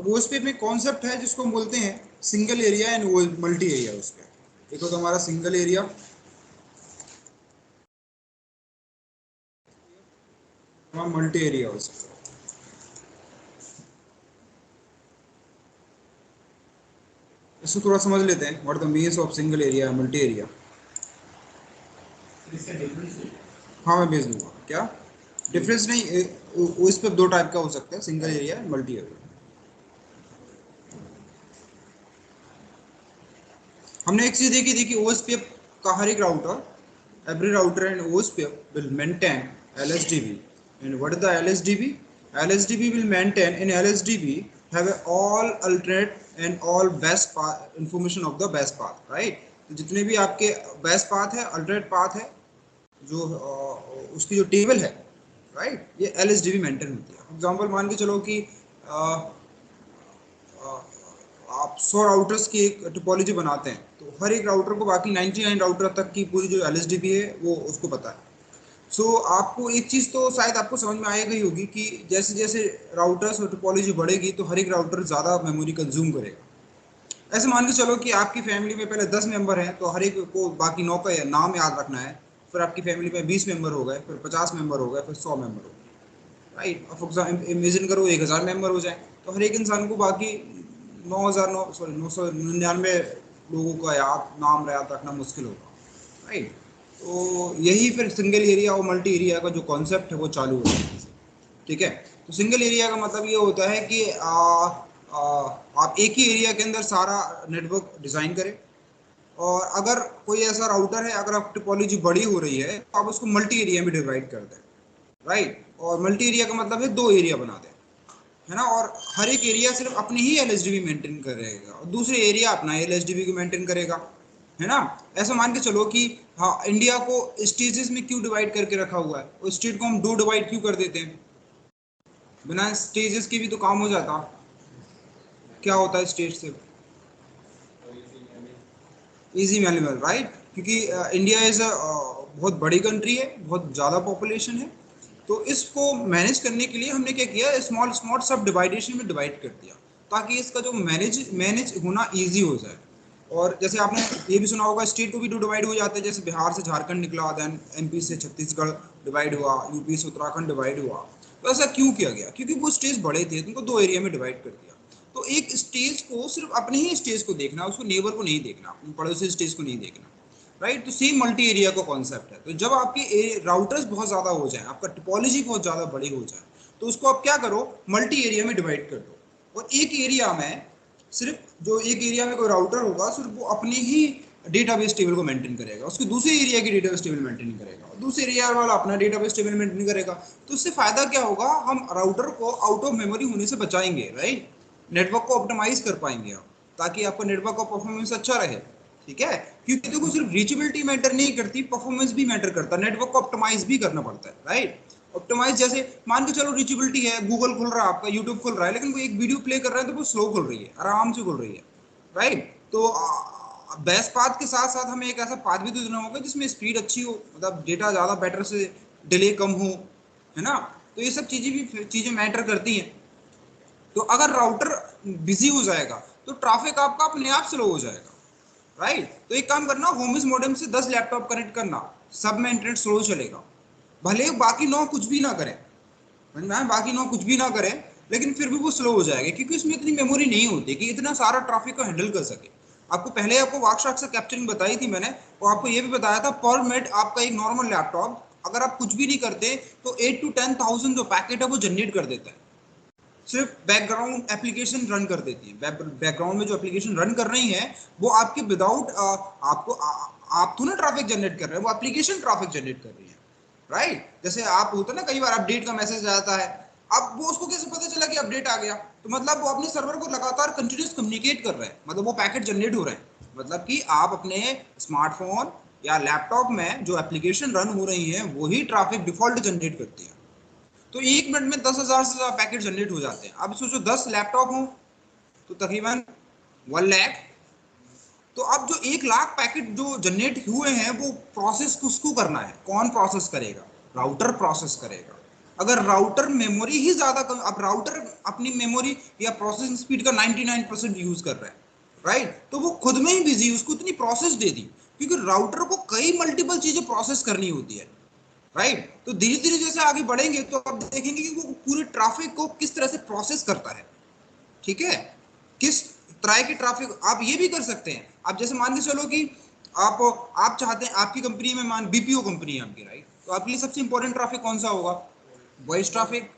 अब ओएसपी में कॉन्सेप्ट है जिसको हम बोलते हैं single area and multi area. उसका एक होता है हमारा सिंगल एरिया, मल्टी एरिया उसका। इसको थोड़ा समझ लेते हैं, what the means of single area multi area. हाँ मैं भेज दूंगा। क्या डिफरेंस नहीं, उस पर दो टाइप का हो सकता है, सिंगल एरिया मल्टी एरिया। हमने एक चीज देखी थी कि ओएसपीएफ का हर एक router, every router and OSPF will maintain LSDB। And what is the LSDB? LSDB will maintain in LSDB have a all alternate and all best path information of the best path, right? तो जितने भी आपके best path है, alternate path है, जो उसकी जो table है, राइट, ये LSDB मेंटेन होती है। एग्जांपल मान के चलो कि आप 100 राउटर्स की एक टोपोलॉजी बनाते हैं, तो हर एक राउटर को बाकी 99 राउटर तक की पूरी जो LSDB है वो उसको पता है। आपको एक चीज़ तो शायद आपको समझ में आएगा ही होगी कि जैसे जैसे राउटर्स और टोपोलॉजी बढ़ेगी तो हर एक राउटर ज़्यादा मेमोरी कंज्यूम करेगा। ऐसे मान के चलो कि आपकी फैमिली में पहले 10 मेंबर हैं, तो हर एक को बाकी 9 का नाम याद रखना है। फिर आपकी फैमिली में 20 मेंबर हो गए, फिर 50 मेंबर हो गए, फिर 100 मेंबर हो गए, राइट। फॉर एग्जाम्पल इमेजिन करो 1000 मेंबर हो जाए, तो हर एक इंसान को बाकी 999 लोगों का नाम याद रखना मुश्किल होगा, राइट। तो यही फिर सिंगल एरिया और मल्टी एरिया का जो कॉन्सेप्ट है वो चालू होता है। ठीक है। तो सिंगल एरिया का मतलब ये होता है कि आप एक ही एरिया के अंदर सारा नेटवर्क डिजाइन करें, और अगर कोई ऐसा राउटर है, अगर आप टोपोलॉजी बड़ी हो रही है तो आप उसको मल्टी एरिया में डिवाइड कर दें, राइट। और मल्टी एरिया का मतलब है दो एरिया बना दें, है ना। और हर एक एरिया सिर्फ अपनी ही LSDB मेंटेन करेगा और दूसरे एरिया अपना LSDB को मेंटेन करेगा, है ना। ऐसा मान के चलो कि हाँ, इंडिया को स्टेजेस में क्यों डिवाइड करके रखा हुआ है, उस स्टेट को हम दो डिवाइड क्यों कर देते हैं? बिना स्टेजेस के भी तो काम हो जाता। क्या होता है स्टेट से? Easy manual, right. क्योंकि इंडिया इज बहुत बड़ी कंट्री है, बहुत ज़्यादा पॉपुलेशन है, तो इसको मैनेज करने के लिए हमने क्या किया, स्मॉल स्मॉल सब डिवाइडेशन में डिवाइड कर दिया, ताकि इसका जो मैनेज मैनेज होना ईजी हो जाए। और जैसे आपने ये भी सुना होगा, स्टेट को भी डिवाइड हो जाते हैं, जैसे बिहार से झारखंड निकला, देन MP से छत्तीसगढ़ डिवाइड हुआ, UP से उत्तराखंड डिवाइड हुआ। तो ऐसा क्यों किया गया? क्योंकि वो स्टेट्स बड़े थे, उनको दो एरिया में डिवाइड कर दिया। तो एक स्टेज को सिर्फ अपने ही स्टेज को देखना, उसको नेबर को नहीं देखना, अपने पड़ोसी स्टेज को नहीं देखना, राइट। तो सेम मल्टी एरिया का कॉन्सेप्ट है। तो जब आपके राउटर्स बहुत ज्यादा हो जाए, आपका टोपोलॉजी बहुत ज्यादा बड़ी हो जाए, तो उसको आप क्या करो, मल्टी एरिया में डिवाइड कर दो। और एक एरिया में सिर्फ जो एक एरिया में कोई राउटर होगा, सिर्फ वो अपनी ही डेटाबेस टेबल को मेंटेन करेगा, उसके दूसरे एरिया की डेटाबेस टेबल मेंटेन करेगा, और दूसरे एरिया वाला अपना डेटाबेस टेबल मेंटेन करेगा। तो उससे फायदा क्या होगा, हम राउटर को आउट ऑफ मेमोरी होने से बचाएंगे, राइट। नेटवर्क को ऑप्टिमाइज कर पाएंगे आप, ताकि आपका नेटवर्क का परफॉर्मेंस अच्छा रहे। ठीक है। क्योंकि देखो, सिर्फ रीचेबिलिटी मैटर नहीं करती, परफॉर्मेंस भी मैटर करता है, नेटवर्क को ऑप्टिमाइज भी करना पड़ता है, राइट। ऑप्टिमाइज जैसे मान के चलो रीचेबिलिटी है, गूगल खुल रहा है आपका, यूट्यूब खुल रहा है, लेकिन वो एक वीडियो प्ले कर रहा है तो वो स्लो खुल रही है, आराम से खुल रही है, राइट। तो बेस्ट पाथ के साथ साथ हमें एक ऐसा पाथ भी तो देना होगा जिसमें स्पीड अच्छी हो, मतलब डेटा ज़्यादा बेटर से, डिले कम हो, है ना। तो ये सब चीज़ें मैटर करती हैं। तो अगर राउटर बिजी हो जाएगा तो ट्रैफिक आपका अपने आप स्लो हो जाएगा, राइट। तो एक काम करना, होमिस मॉडेम से 10 लैपटॉप कनेक्ट करना, सब में इंटरनेट स्लो चलेगा। भले बाकी 9 कुछ भी ना करें, बाकी 9 कुछ भी ना करें, लेकिन फिर भी वो स्लो हो जाएगा, क्योंकि उसमें इतनी मेमोरी नहीं होती कि इतना सारा ट्रैफिक को हैंडल कर सके। आपको पहले आपको वार्कशार्क से कैप्चरिंग बताई थी मैंने, और आपको ये भी बताया था पर मिनट आपका एक नॉर्मल लैपटॉप, अगर आप कुछ भी नहीं करते तो 8 to 10,000 जो पैकेट है वो जनरेट कर देता है। सिर्फ बैकग्राउंड एप्लीकेशन रन कर देती है, बैकग्राउंड में जो एप्लीकेशन रन कर रही है वो आपके विदाउट आपको आप तो ना ट्रैफिक जनरेट कर रहे हैं, वो एप्लीकेशन ट्रैफिक जनरेट कर रही है, राइट। जैसे आप होता है ना, कई बार अपडेट का मैसेज आता है, अब वो उसको कैसे पता चला कि अपडेट आ गया? तो मतलब वो अपने सर्वर को लगातार कंटिन्यूस कम्युनिकेट कर रहे हैं, मतलब वो पैकेट जनरेट हो रहे हैं, मतलब कि आप अपने स्मार्टफोन या लैपटॉप में जो एप्लीकेशन रन हो रही है वही ट्रैफिक डिफॉल्ट जनरेट करती है। तो एक मिनट में 10,000 से ज्यादा पैकेट जनरेट हो जाते हैं। अब सोचो 10 लैपटॉप हो तो तकरीबन 1 लाख। तो अब जो 1 लाख पैकेट जो जनरेट हुए हैं वो प्रोसेस किसको करना है, कौन प्रोसेस करेगा? राउटर प्रोसेस करेगा, अगर राउटर मेमोरी ही ज्यादा कम, अब राउटर अपनी मेमोरी या प्रोसेसिंग स्पीड का 99% यूज कर रहा है, राइट, तो वो खुद में ही बिजी, उसको इतनी प्रोसेस दे दी, क्योंकि राउटर को कई मल्टीपल चीजें प्रोसेस करनी होती है, राइट। तो धीरे धीरे जैसे आगे बढ़ेंगे तो आप देखेंगे कि वो पूरे ट्रैफिक को किस तरह से प्रोसेस करता है, ठीक है। किस तरह की ट्रैफिक आप ये भी कर सकते हैं, आप जैसे मान के चलो कि आप चाहते हैं, आपकी कंपनी में मान बीपीओ कंपनी है आपकी, राइट, तो आपके लिए सबसे इंपॉर्टेंट ट्रैफिक कौन सा होगा? Voice traffic.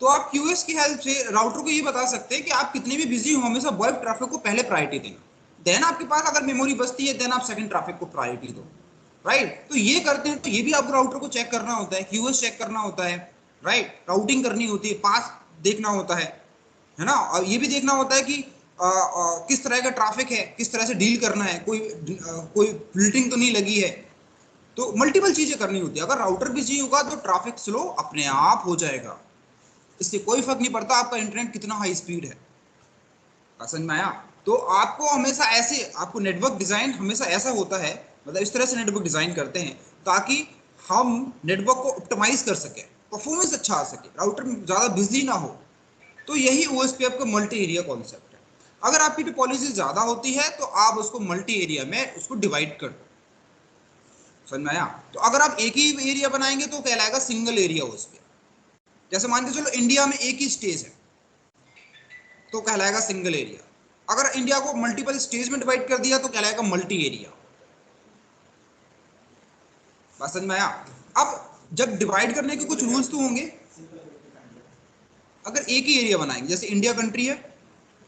तो आप क्यूएस की हेल्प से राउटर को ये बता सकते हैं कि आप कितने भी बिजी हो, हमेशा वॉइस ट्रैफिक को पहले प्रायोरिटी देना, देन आपके पास अगर मेमोरी बचती है देन आप सेकंड ट्रैफिक को प्रायोरिटी दो, राइट। तो ये करते हैं, तो ये भी आपको राउटर को चेक करना होता है, क्यूएस चेक करना होता है, राइट, राउटिंग करनी होती है, पास देखना होता है ना, और ये भी देखना होता है कि किस तरह का ट्रैफिक है, किस तरह से डील करना है, कोई फिल्टरिंग तो नहीं लगी है, तो मल्टीपल चीजें करनी होती है। अगर राउटर बिजी होगा तो ट्रैफिक स्लो अपने आप हो जाएगा, इससे कोई फर्क नहीं पड़ता आपका इंटरनेट कितना हाई स्पीड है। समझ में आया? तो आपको हमेशा ऐसे, आपको नेटवर्क डिजाइन हमेशा ऐसा होता है, मतलब इस तरह से नेटवर्क डिजाइन करते हैं ताकि हम नेटवर्क को ऑप्टिमाइज कर सके, परफॉर्मेंस अच्छा आ सके, राउटर ज्यादा बिजी ना हो। तो यही ओएसपीएफ का मल्टी एरिया कॉन्सेप्ट है। अगर आपकी टोपोलॉजी ज्यादा होती है तो आप उसको मल्टी एरिया में उसको डिवाइड कर दो। समझ में आया? तो अगर आप एक ही एरिया बनाएंगे तो कहलाएगा सिंगल एरिया ओएसपीएफ। जैसे मान के चलो इंडिया में एक ही स्टेज है तो कहलाएगा सिंगल एरिया। अगर इंडिया को मल्टीपल स्टेज में डिवाइड कर दिया तो कहलाएगा मल्टी एरिया। बात समझ में आया? अब जब डिवाइड करने के कुछ रूल्स तो होंगे। अगर एक ही एरिया बनाएंगे, जैसे इंडिया कंट्री है,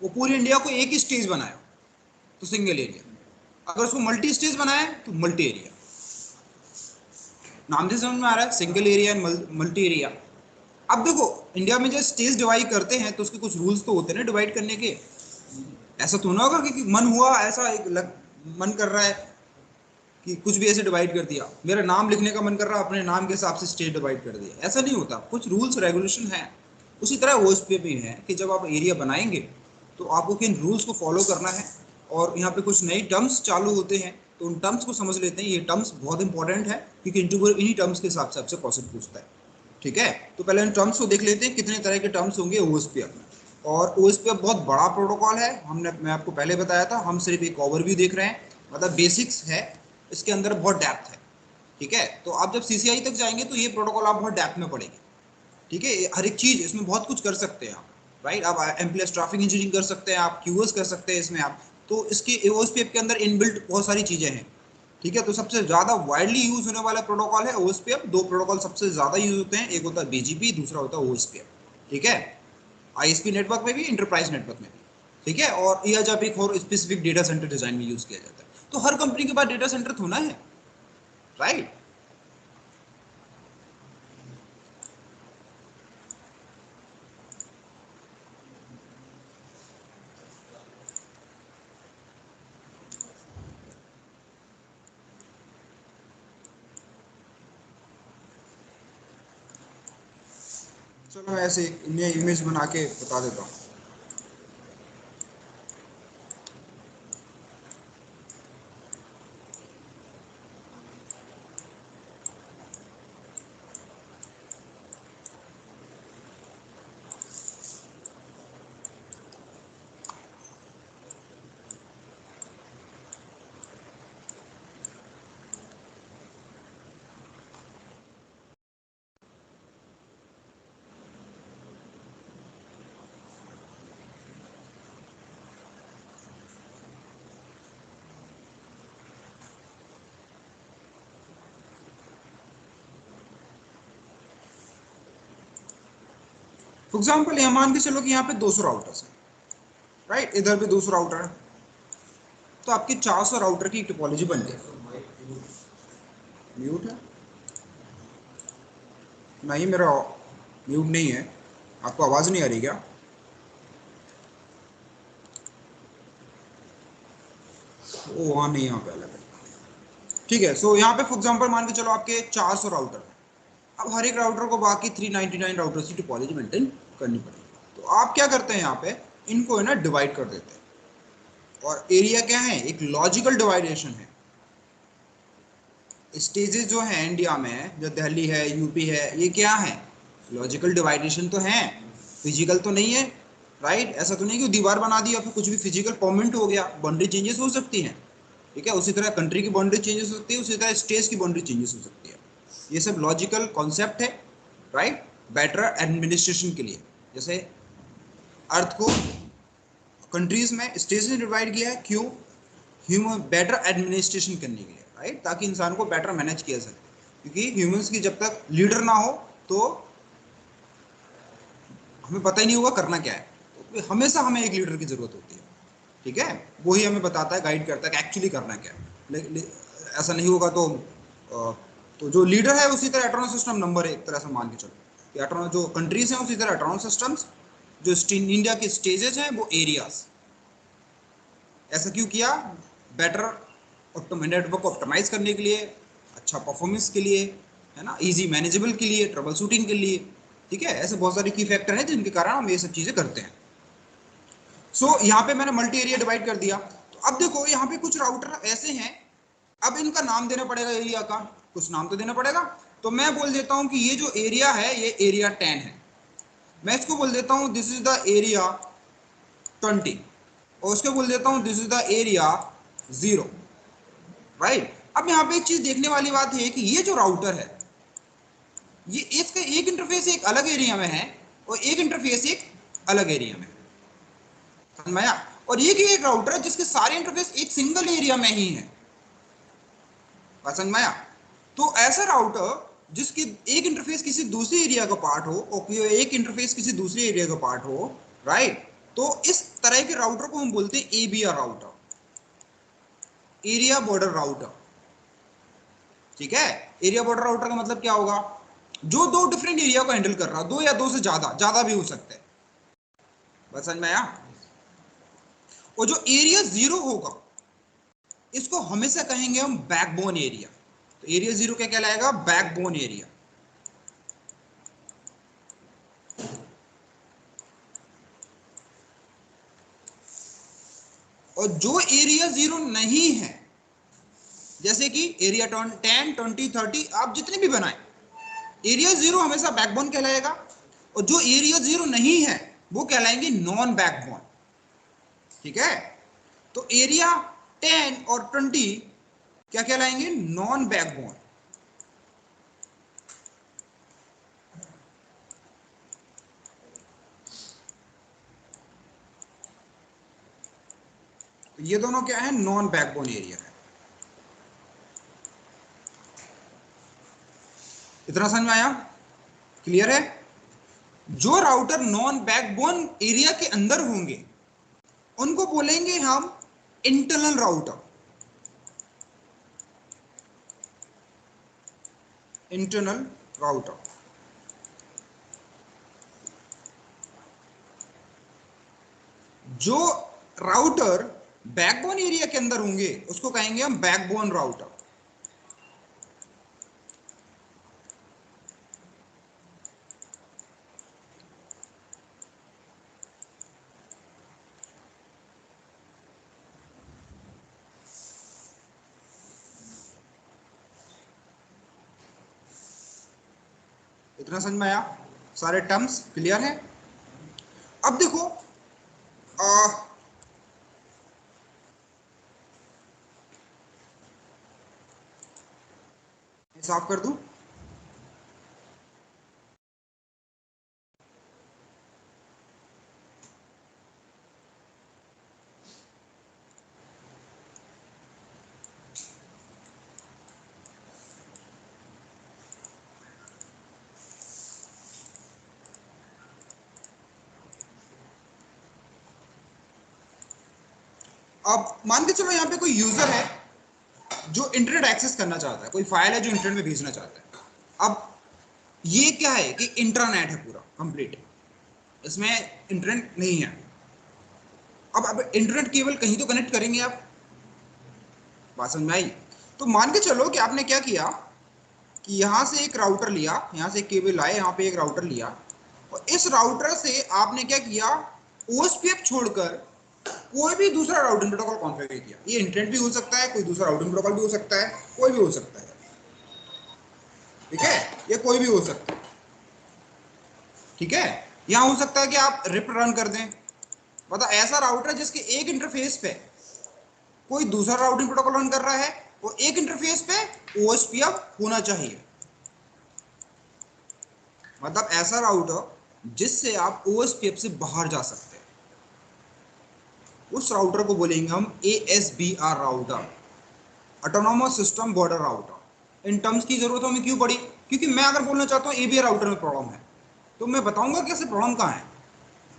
वो पूरी इंडिया को एक ही स्टेज बनाया तो सिंगल एरिया, अगर उसको मल्टी स्टेज बनाया तो मल्टी एरिया। नाम से समझ में आ रहा है, single area and multi area. अब देखो, इंडिया में जब स्टेज डिवाइड करते हैं तो उसके कुछ रूल्स तो होते हैं ना डिवाइड करने के। ऐसा तो ना होगा कि मन हुआ ऐसा मन कर रहा है कि कुछ भी ऐसे डिवाइड कर दिया, मेरा नाम लिखने का मन कर रहा है, अपने नाम के हिसाब से स्टेट डिवाइड कर दिया, ऐसा नहीं होता, कुछ रूल्स रेगुलेशन है। उसी तरह ओएसपी भी है कि जब आप एरिया बनाएंगे तो आपको किन रूल्स को फॉलो करना है, और यहाँ पे कुछ नई टर्म्स चालू होते हैं तो उन टर्म्स को समझ लेते हैं। ये टर्म्स बहुत इंपॉर्टेंट है क्योंकि इंटरव्यूअर इन्हीं टर्म्स के हिसाब से आपसे क्वेश्चन पूछता है, ठीक है। तो पहले इन टर्म्स को देख लेते हैं, कितने तरह के टर्म्स होंगे ओएसपीएफ में। और ओएसपीएफ बहुत बड़ा प्रोटोकॉल है, मैं आपको पहले बताया था, हम सिर्फ एक ओवरव्यू देख रहे हैं, मतलब बेसिक्स है, इसके अंदर बहुत डेप्थ है, ठीक है। तो आप जब सीसीआई तक जाएंगे तो ये प्रोटोकॉल आप बहुत डेप्थ में पढ़ेंगे, ठीक है। हर एक चीज इसमें बहुत कुछ कर सकते हैं आप, राइट। आप एमप्लेस ट्रैफिक इंजीनियरिंग कर सकते हैं, आप क्यूएस कर सकते हैं इसमें आप। तो इसके ओएसपीएफ के अंदर इनबिल्ट बहुत सारी चीजें हैं, ठीक है। तो सबसे ज्यादा वाइडली यूज होने वाला प्रोटोकॉल है ओएसपीएफ। दो प्रोटोकॉल सबसे ज्यादा यूज होते हैं, एक होता है बीजीपी, दूसरा होता है ओएसपीएफ, ठीक है। आईएसपी नेटवर्क में भी, इंटरप्राइज नेटवर्क में भी, ठीक है। और यह जब एक और स्पेसिफिक डेटा सेंटर डिजाइन में यूज किया जाता है। तो हर कंपनी के पास डेटा सेंटर होना है, राइट। चलो मैं ऐसे एक इमेज बना के बता देता हूँ। फॉर एग्जाम्पल यहाँ मान के चलो कि यहाँ पे 200 राउटर्स हैं, राइट, इधर भी 200 राउटर है, तो आपकी 400 राउटर की टोपोलॉजी बन गई। म्यूट है? नहीं, मेरा म्यूट नहीं है। आपको आवाज नहीं आ रही क्या? ओ वहाँ नहीं, यहाँ पे अलग है, ठीक है। सो यहाँ पे फॉर एग्जाम्पल मान के चलो आपके 400 राउटर हैं। अब हर एक राउटर को बाकी 399 राउटर्स की टोपोलॉजी मेंटेन करनी पड़ेगी। तो आप क्या करते हैं, यहाँ पे इनको है ना डिवाइड कर देते हैं। और एरिया क्या है, एक लॉजिकल डिवाइडेशन है। स्टेजेस जो है इंडिया में, जो दिल्ली है, यूपी है, ये क्या है, लॉजिकल डिवाइडेशन तो है, फिजिकल तो नहीं है, राइट। ऐसा तो नहीं कि दीवार बना दी या फिर कुछ भी फिजिकल परमानेंट हो गया, बाउंड्री चेंजेस हो सकती हैं, ठीक है। उसी तरह कंट्री की बाउंड्री चेंजेस हो सकती है, उसी तरह स्टेट्स की बाउंड्री चेंजेस हो सकती है। ये सब लॉजिकल कॉन्सेप्ट है, राइट, बेटर एडमिनिस्ट्रेशन के लिए। जैसे अर्थ को कंट्रीज में स्टेट्स ने डिवाइड किया है, क्यों? ह्यूमन बेटर एडमिनिस्ट्रेशन करने के लिए, राइट, ताकि इंसान को बेटर मैनेज किया सके। क्योंकि ह्यूमंस की जब तक लीडर ना हो तो हमें पता ही नहीं होगा करना क्या है। तो हमेशा हमें एक लीडर की जरूरत होती है, ठीक है। वही हमें बताता है, गाइड करता है कि एक्चुअली करना क्या है। ऐसा नहीं होगा तो जो लीडर है उसी तरह ऑटोनॉमस सिस्टम नंबर एक तरह से मान के चलो कि ऑटोनॉमस जो कंट्रीज हैं उसी तरह ऑटोनॉमस सिस्टम्स, जो इंडिया के स्टेजेस हैं वो एरियाज। ऐसा क्यों किया? बेटर नेटवर्क ऑप्टिमाइज करने के लिए, अच्छा परफॉर्मेंस के लिए, है ना, इजी मैनेजेबल के लिए, ट्रबल शूटिंग के लिए, ठीक है। ऐसे बहुत सारे की फैक्टर हैं जिनके कारण हम ये सब चीजें करते हैं। सो यहाँ पे मैंने मल्टी एरिया डिवाइड कर दिया। तो अब देखो यहाँ पे कुछ राउटर ऐसे हैं, अब इनका नाम देना पड़ेगा एरिया का, कुछ नाम तो देना पड़ेगा। तो मैं बोल देता हूँ कि ये जो एरिया है ये एरिया 10 है, मैं इसको बोल देता हूँ दिस इज द एरिया 20, और उसको बोल देता हूँ this is the area 0, right. अब यहाँ पे एक चीज देखने वाली बात है कि ये जो राउटर है ये इसका एक इंटरफेस एक अलग एरिया में है और एक इंटरफेस एक अलग एरिया में, समझ में आया? और ये एक राउटर है जिसके सारे इंटरफेस एक सिंगल एरिया में ही है, बात समझ में आया? तो ऐसा राउटर जिसकी एक इंटरफेस किसी दूसरे एरिया का पार्ट हो और एक इंटरफेस किसी दूसरे एरिया का पार्ट हो, राइट, तो इस तरह के राउटर को हम बोलते हैं एबीआर राउटर, एरिया बॉर्डर राउटर, ठीक है। एरिया बॉर्डर राउटर का मतलब क्या होगा? जो दो डिफरेंट एरिया को हैंडल कर रहा, दो या दो से ज्यादा, ज्यादा भी हो सकते हैं, बस समझ में आया? और जो एरिया 0 होगा इसको हमेशा कहेंगे हम बैकबोन एरिया। तो एरिया 0 क्या कहलाएगा? Backbone area. और जो एरिया 0 नहीं है, जैसे कि एरिया 10, 20, 30 आप जितने भी बनाए, एरिया 0 हमेशा बैकबोन कहलाएगा। और जो एरिया 0 नहीं है वो कहलाएंगे नॉन बैकबोन, ठीक है। तो एरिया 10 और 20 क्या कहलाएंगे? Non backbone. तो ये दोनों क्या है? नॉन बैकबोन एरिया है। इतना समझ में आया? क्लियर है? जो राउटर नॉन बैकबोन एरिया के अंदर होंगे उनको बोलेंगे हम इंटरनल राउटर, इंटरनल राउटर। जो राउटर बैकबोन एरिया के अंदर होंगे उसको कहेंगे हम बैकबोन राउटर। इतना समझ में आया? सारे टर्म्स क्लियर है? अब देखो साफ कर दूं। अब मान के चलो यहाँ पे कोई यूजर है जो इंटरनेट एक्सेस करना चाहता है, कोई फाइल है जो इंटरनेट में भेजना चाहता है। अब ये क्या है कि इंटरनेट है पूरा कंप्लीट, इसमें इंटरनेट नहीं है। अब इंटरनेट केबल कहीं तो कनेक्ट करेंगे आप, बात समझ में आई? तो मान के चलो कि आपने क्या किया कि यहां से एक राउटर लिया, यहां से एक केबल लाए, यहां पे एक राउटर लिया, और इस राउटर से आपने क्या किया? ओएसपीएफ छोड़कर कोई भी दूसरा राउटिंग प्रोटोकॉल कॉन्फ़िगर किया। ये इंटरनेट भी हो सकता है, कोई दूसरा राउटिंग प्रोटोकॉल भी हो सकता है, कोई भी हो सकता है, ठीक है, ये कोई भी हो सकता है। ठीक है। यहाँ हो सकता है कि आप रिप रन कर दें, मतलब ऐसा राउटर जिसके एक इंटरफेस पे कोई दूसरा राउटिंग प्रोटोकॉल रन कर रहा है और एक इंटरफेस पे ओएसपीएफ होना चाहिए, मतलब ऐसा राउटर जिससे आप ओएसपीएफ से बाहर जा सकते हैं, उस राउटर को बोलेंगे हम ASBR router, autonomous system border router. In terms की जरूरत हमें क्यों पड़ी? क्योंकि मैं अगर बोलना चाहता हूँ एबीआर राउटर में प्रॉब्लम है तो मैं बताऊंगा कैसे प्रॉब्लम कहाँ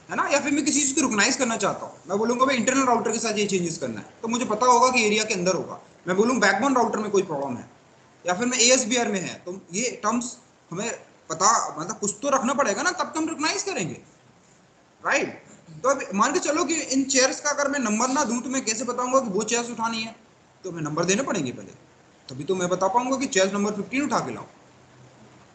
है ना। या फिर मैं किसी चीज को रिकॉग्नाइज करना चाहता हूँ, मैं बोलूंगा भाई इंटरनल राउटर के साथ ये चेंजेस करना है, तो मुझे पता होगा कि एरिया के अंदर होगा। मैं बोलूँ बैकबोन राउटर में कोई प्रॉब्लम है या फिर मैं एएसबीआर में है, तो ये टर्म्स हमें पता, मतलब कुछ तो रखना पड़ेगा ना, तब तो हम रिकॉग्नाइज करेंगे, राइट। तो अब मान के चलो कि इन चेयर्स का अगर मैं नंबर ना दूं तो मैं कैसे बताऊंगा कि वो चेयर्स उठानी है? तो हमें नंबर देने पड़ेंगे पहले, तभी तो मैं बता पाऊंगा कि चेयर्स नंबर 15 उठा के लाओ।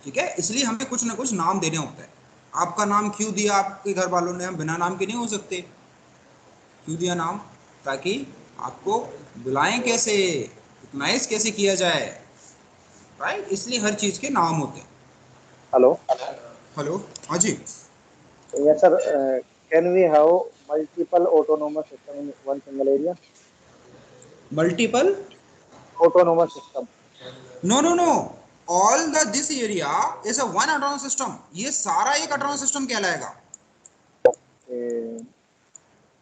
ठीक है, इसलिए हमें कुछ ना कुछ नाम देने होता है। आपका नाम क्यों दिया आपके घर वालों ने? हम बिना नाम के नहीं हो सकते। क्यों दिया नाम? ताकि आपको बुलाएं कैसे, रिकॉग्नाइज कैसे किया जाए, राइट। इसलिए हर चीज के नाम होते हैं। हेलो। हेलो, हाँ जी। Yes sir, can we have multiple autonomous system in one single area? Multiple autonomous system. No no no, all the this area is a one autonomous system. ये सारा एक ऑटोनोमस सिस्टम कहलाएगा,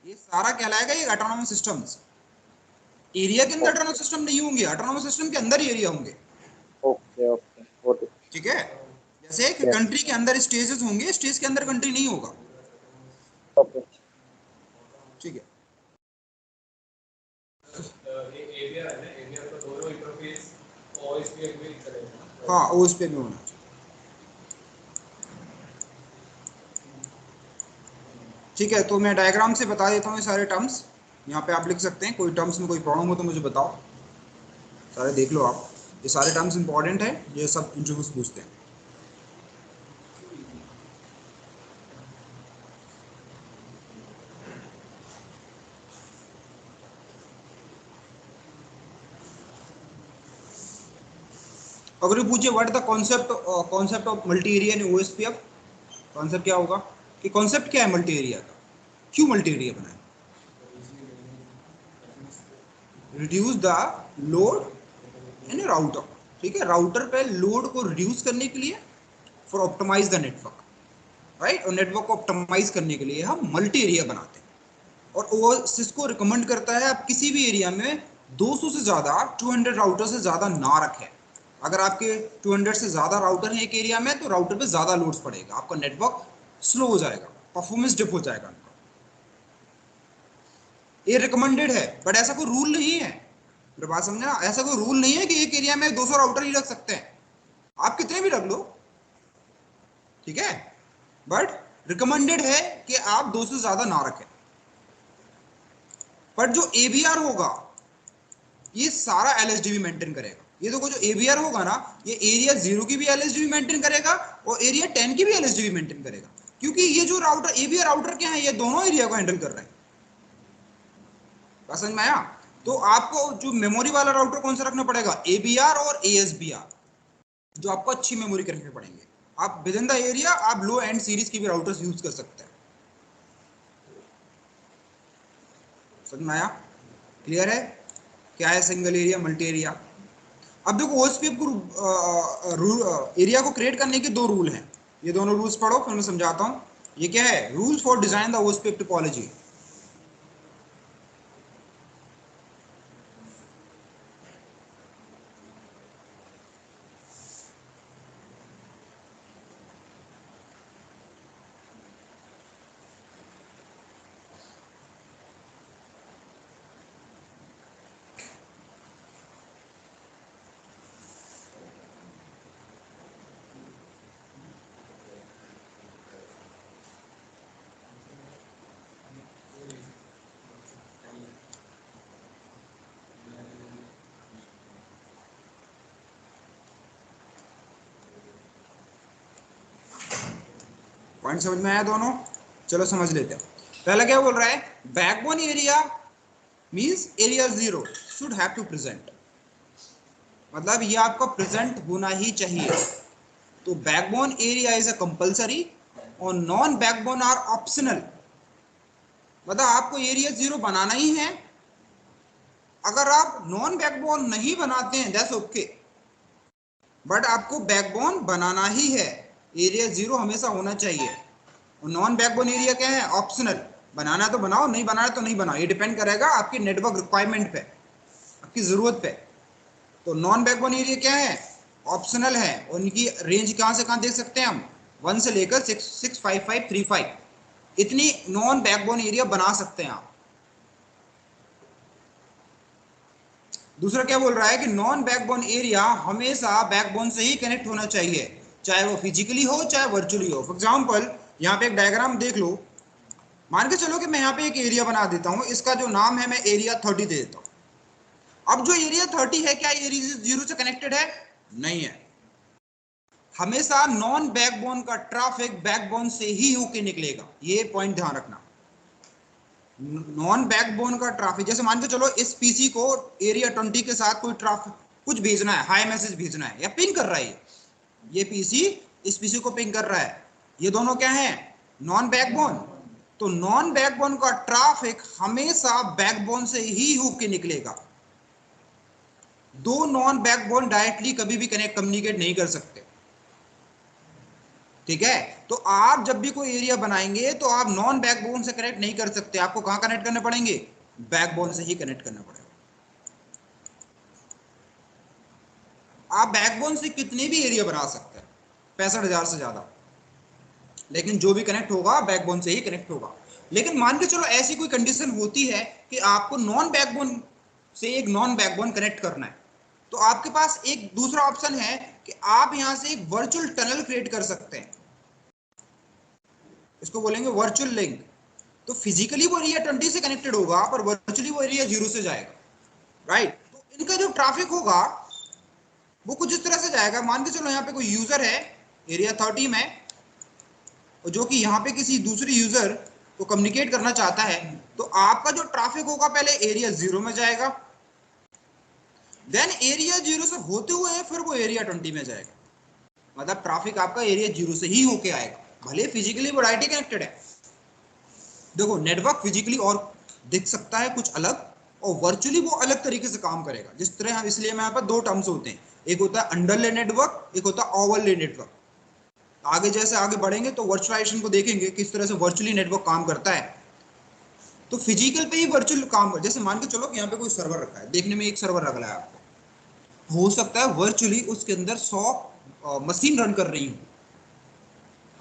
ये सारा कहलाएगा ये ऑटोनोमस सिस्टम्स। एरिया के अंदर ऑटोनोमस सिस्टम नहीं होंगे, ऑटोनोमस सिस्टम के अंदर ही एरिया होंगे। Okay okay, got it. ठीक है, जैसे कि यस। कंट्री के अंदर स्टेजेस होंगे, स्टेज के अंदर कंट्री नहीं होगा। ओके। ठीक है। एरिया है ना, एरिया का दोनों इंटरफेस ओएसपीएफ में करेगा। हाँ, ओएसपीएफ में होना चाहिए। ठीक है, तो मैं डायग्राम से बता देता हूँ ये सारे टर्म्स। यहाँ पे आप लिख सकते हैं, कोई टर्म्स में कोई प्रॉब्लम हो तो मुझे बताओ। सारे देख लो आप, ये सारे टर्म्स इंपॉर्टेंट है, ये सब इंटरव्यूज पूछते हैं। अगर ये पूछे what the concept concept of multi area in OSPF, concept क्या होगा कि कॉन्सेप्ट क्या है मल्टी एरिया का, क्यों मल्टी एरिया बनाए? Reduce the load in router. ठीक है, राउटर पे लोड को रिड्यूस करने के लिए, for optimize the network, right. और नेटवर्क को ऑप्टिमाइज करने के लिए हम मल्टी एरिया बनाते हैं। और वो सिस्को रिकमेंड करता है आप किसी भी एरिया में 200 से ज्यादा, 200 राउटर से ज्यादा ना रखें। अगर आपके 200 से ज्यादा राउटर हैं एक एरिया में तो राउटर पे ज्यादा लोड्स पड़ेगा, आपका नेटवर्क स्लो हो जाएगा, परफॉर्मेंस डिप हो जाएगा। ये रिकमेंडेड है, बट ऐसा कोई रूल नहीं है। मेरी बात समझना, ऐसा कोई रूल नहीं है कि एक एरिया में 200 राउटर ही रख सकते हैं, आप कितने भी रख लो। ठीक है, बट रिकमेंडेड है कि आप 200 से ज्यादा ना रखें। बट जो एबीआर होगा ये सारा एलएसडीबी मेंटेन करेगा। ये देखो, जो एबीआर होगा ना, ये एरिया 0 की भी एलएसडीबी मेंटेन करेगा और एरिया 10 की भी एलएसडीबी मेंटेन करेगा, क्योंकि ये जो राउटर एबीआर राउटर क्या है, ये दोनों एरिया को हैंडल कर रहे हैं। समझ में आया? तो आपको जो मेमोरी वाला राउटर कौन सा रखना पड़ेगा, एबीआर और एएसबीआर, जो आपको अच्छी मेमोरी रखने पड़ेंगे। आप विद इन द एरिया आप लो एंड सीरीज की भी राउटर्स यूज कर सकते हैं। समझ में आया? क्लियर है क्या है सिंगल एरिया मल्टी एरिया? अब देखो ओएसपीएफ को एरिया को क्रिएट करने के दो रूल हैं। ये दोनों रूल्स पढ़ो फिर मैं समझाता हूँ। ये क्या है? Rules for design the OSPF topology. Point समझ में आया दोनों? चलो समझ लेते हैं। पहला क्या बोल रहा है, backbone area means area 0 should have to present, मतलब ये आपका प्रेजेंट होना ही चाहिए। तो backbone area is a compulsory और नॉन बैकबोन आर ऑप्शनल। मतलब आपको एरिया 0 बनाना ही है। अगर आप नॉन बैकबोन नहीं बनाते हैं दैट्स ओके, बट आपको बैकबोन बनाना ही है। एरिया 0 हमेशा होना चाहिए। और नॉन बैकबोन एरिया क्या है? ऑप्शनल। बनाना तो बनाओ, नहीं बनाना तो नहीं बनाओ, ये डिपेंड करेगा आपकी नेटवर्क रिक्वायरमेंट पे, आपकी जरूरत पे। तो नॉन बैकबोन एरिया क्या है? ऑप्शनल है। उनकी रेंज कहां से कहां देख सकते हैं हम? 1 से लेकर 65535 इतनी नॉन बैकबोन एरिया बना सकते हैं आप। दूसरा क्या बोल रहा है कि नॉन बैकबोन एरिया हमेशा बैकबोन से ही कनेक्ट होना चाहिए, चाहे वो फिजिकली हो चाहे वर्चुअली हो। फॉर एग्जाम्पल यहाँ पे एक डायग्राम देख लो। मान के चलो कि मैं यहाँ पे एक एरिया बना देता हूँ, इसका जो नाम है मैं एरिया 30 दे देता हूँ। अब जो एरिया 30 है क्या एरिया 0 से कनेक्टेड है? नहीं है। हमेशा नॉन बैकबोन का ट्रैफिक बैकबोन से ही होके निकलेगा, ये पॉइंट ध्यान रखना। नॉन बैकबोन का ट्रैफिक, जैसे मान के चलो इस पीसी को एरिया 20 के साथ कोई ट्रैफिक कुछ भेजना है, हाई मैसेज भेजना है या पिंग कर रहा है, ये पीसी इस पीसी को पिंग कर रहा है, ये दोनों क्या है? Non backbone. तो नॉन बैकबोन का ट्रैफिक हमेशा बैकबोन से ही होके निकलेगा। दो नॉन बैकबोन डायरेक्टली कभी भी कनेक्ट कम्युनिकेट नहीं कर सकते, ठीक है? तो आप जब भी कोई एरिया बनाएंगे तो आप नॉन बैकबोन से कनेक्ट नहीं कर सकते, आपको कहां कनेक्ट करने पड़ेंगे? बैकबोन से ही कनेक्ट करना पड़ेगा। आप बैकबोन से कितने भी एरिया बना सकते हैं, 65,000 से ज्यादा, लेकिन जो भी कनेक्ट होगा बैकबोन से ही कनेक्ट होगा। लेकिन मान के चलो ऐसी कोई कंडीशन होती है कि आपको नॉन बैकबोन से एक नॉन बैकबोन कनेक्ट करना है, तो आपके पास एक दूसरा ऑप्शन है कि आप यहां से एक वर्चुअल टनल क्रिएट कर सकते हैं, इसको बोलेंगे वर्चुअल लिंक। तो फिजिकली वो एरिया 20 से कनेक्टेड होगा पर वर्चुअली वो एरिया 0 से जाएगा, राइट? तो इनका जो ट्रैफिक होगा वो कुछ इस तरह से जाएगा। मान के चलो यहाँ पे कोई यूजर है एरिया 30 में, और जो कि यहाँ पे किसी दूसरे यूजर को कम्युनिकेट करना चाहता है, तो आपका जो ट्रैफिक होगा पहले एरिया 0 में जाएगा, देन एरिया 0 से होते हुए फिर वो एरिया 20 में जाएगा। मतलब ट्रैफिक आपका एरिया 0 से ही होके आएगा, भले फिजिकली वो डायरेक्टली कनेक्टेड है। देखो नेटवर्क फिजिकली और दिख सकता है कुछ अलग, और वर्चुअली वो अलग तरीके से काम करेगा। जिस तरह हम, इसलिए यहाँ पर दो टर्म्स होते हैं, एक होता है अंडरले नेटवर्क, एक होता है ओवरले नेटवर्क। आगे जैसे आगे बढ़ेंगे तो वर्चुअलाइजेशन को देखेंगे किस तरह से वर्चुअली नेटवर्क काम करता है। तो फिजिकल पे ही वर्चुअल काम कर, जैसे मान के चलो कि यहाँ पे कोई सर्वर रखा है, देखने में एक सर्वर रख रहा है आपको, हो सकता है वर्चुअली उसके अंदर 100 मशीन रन कर रही हूँ,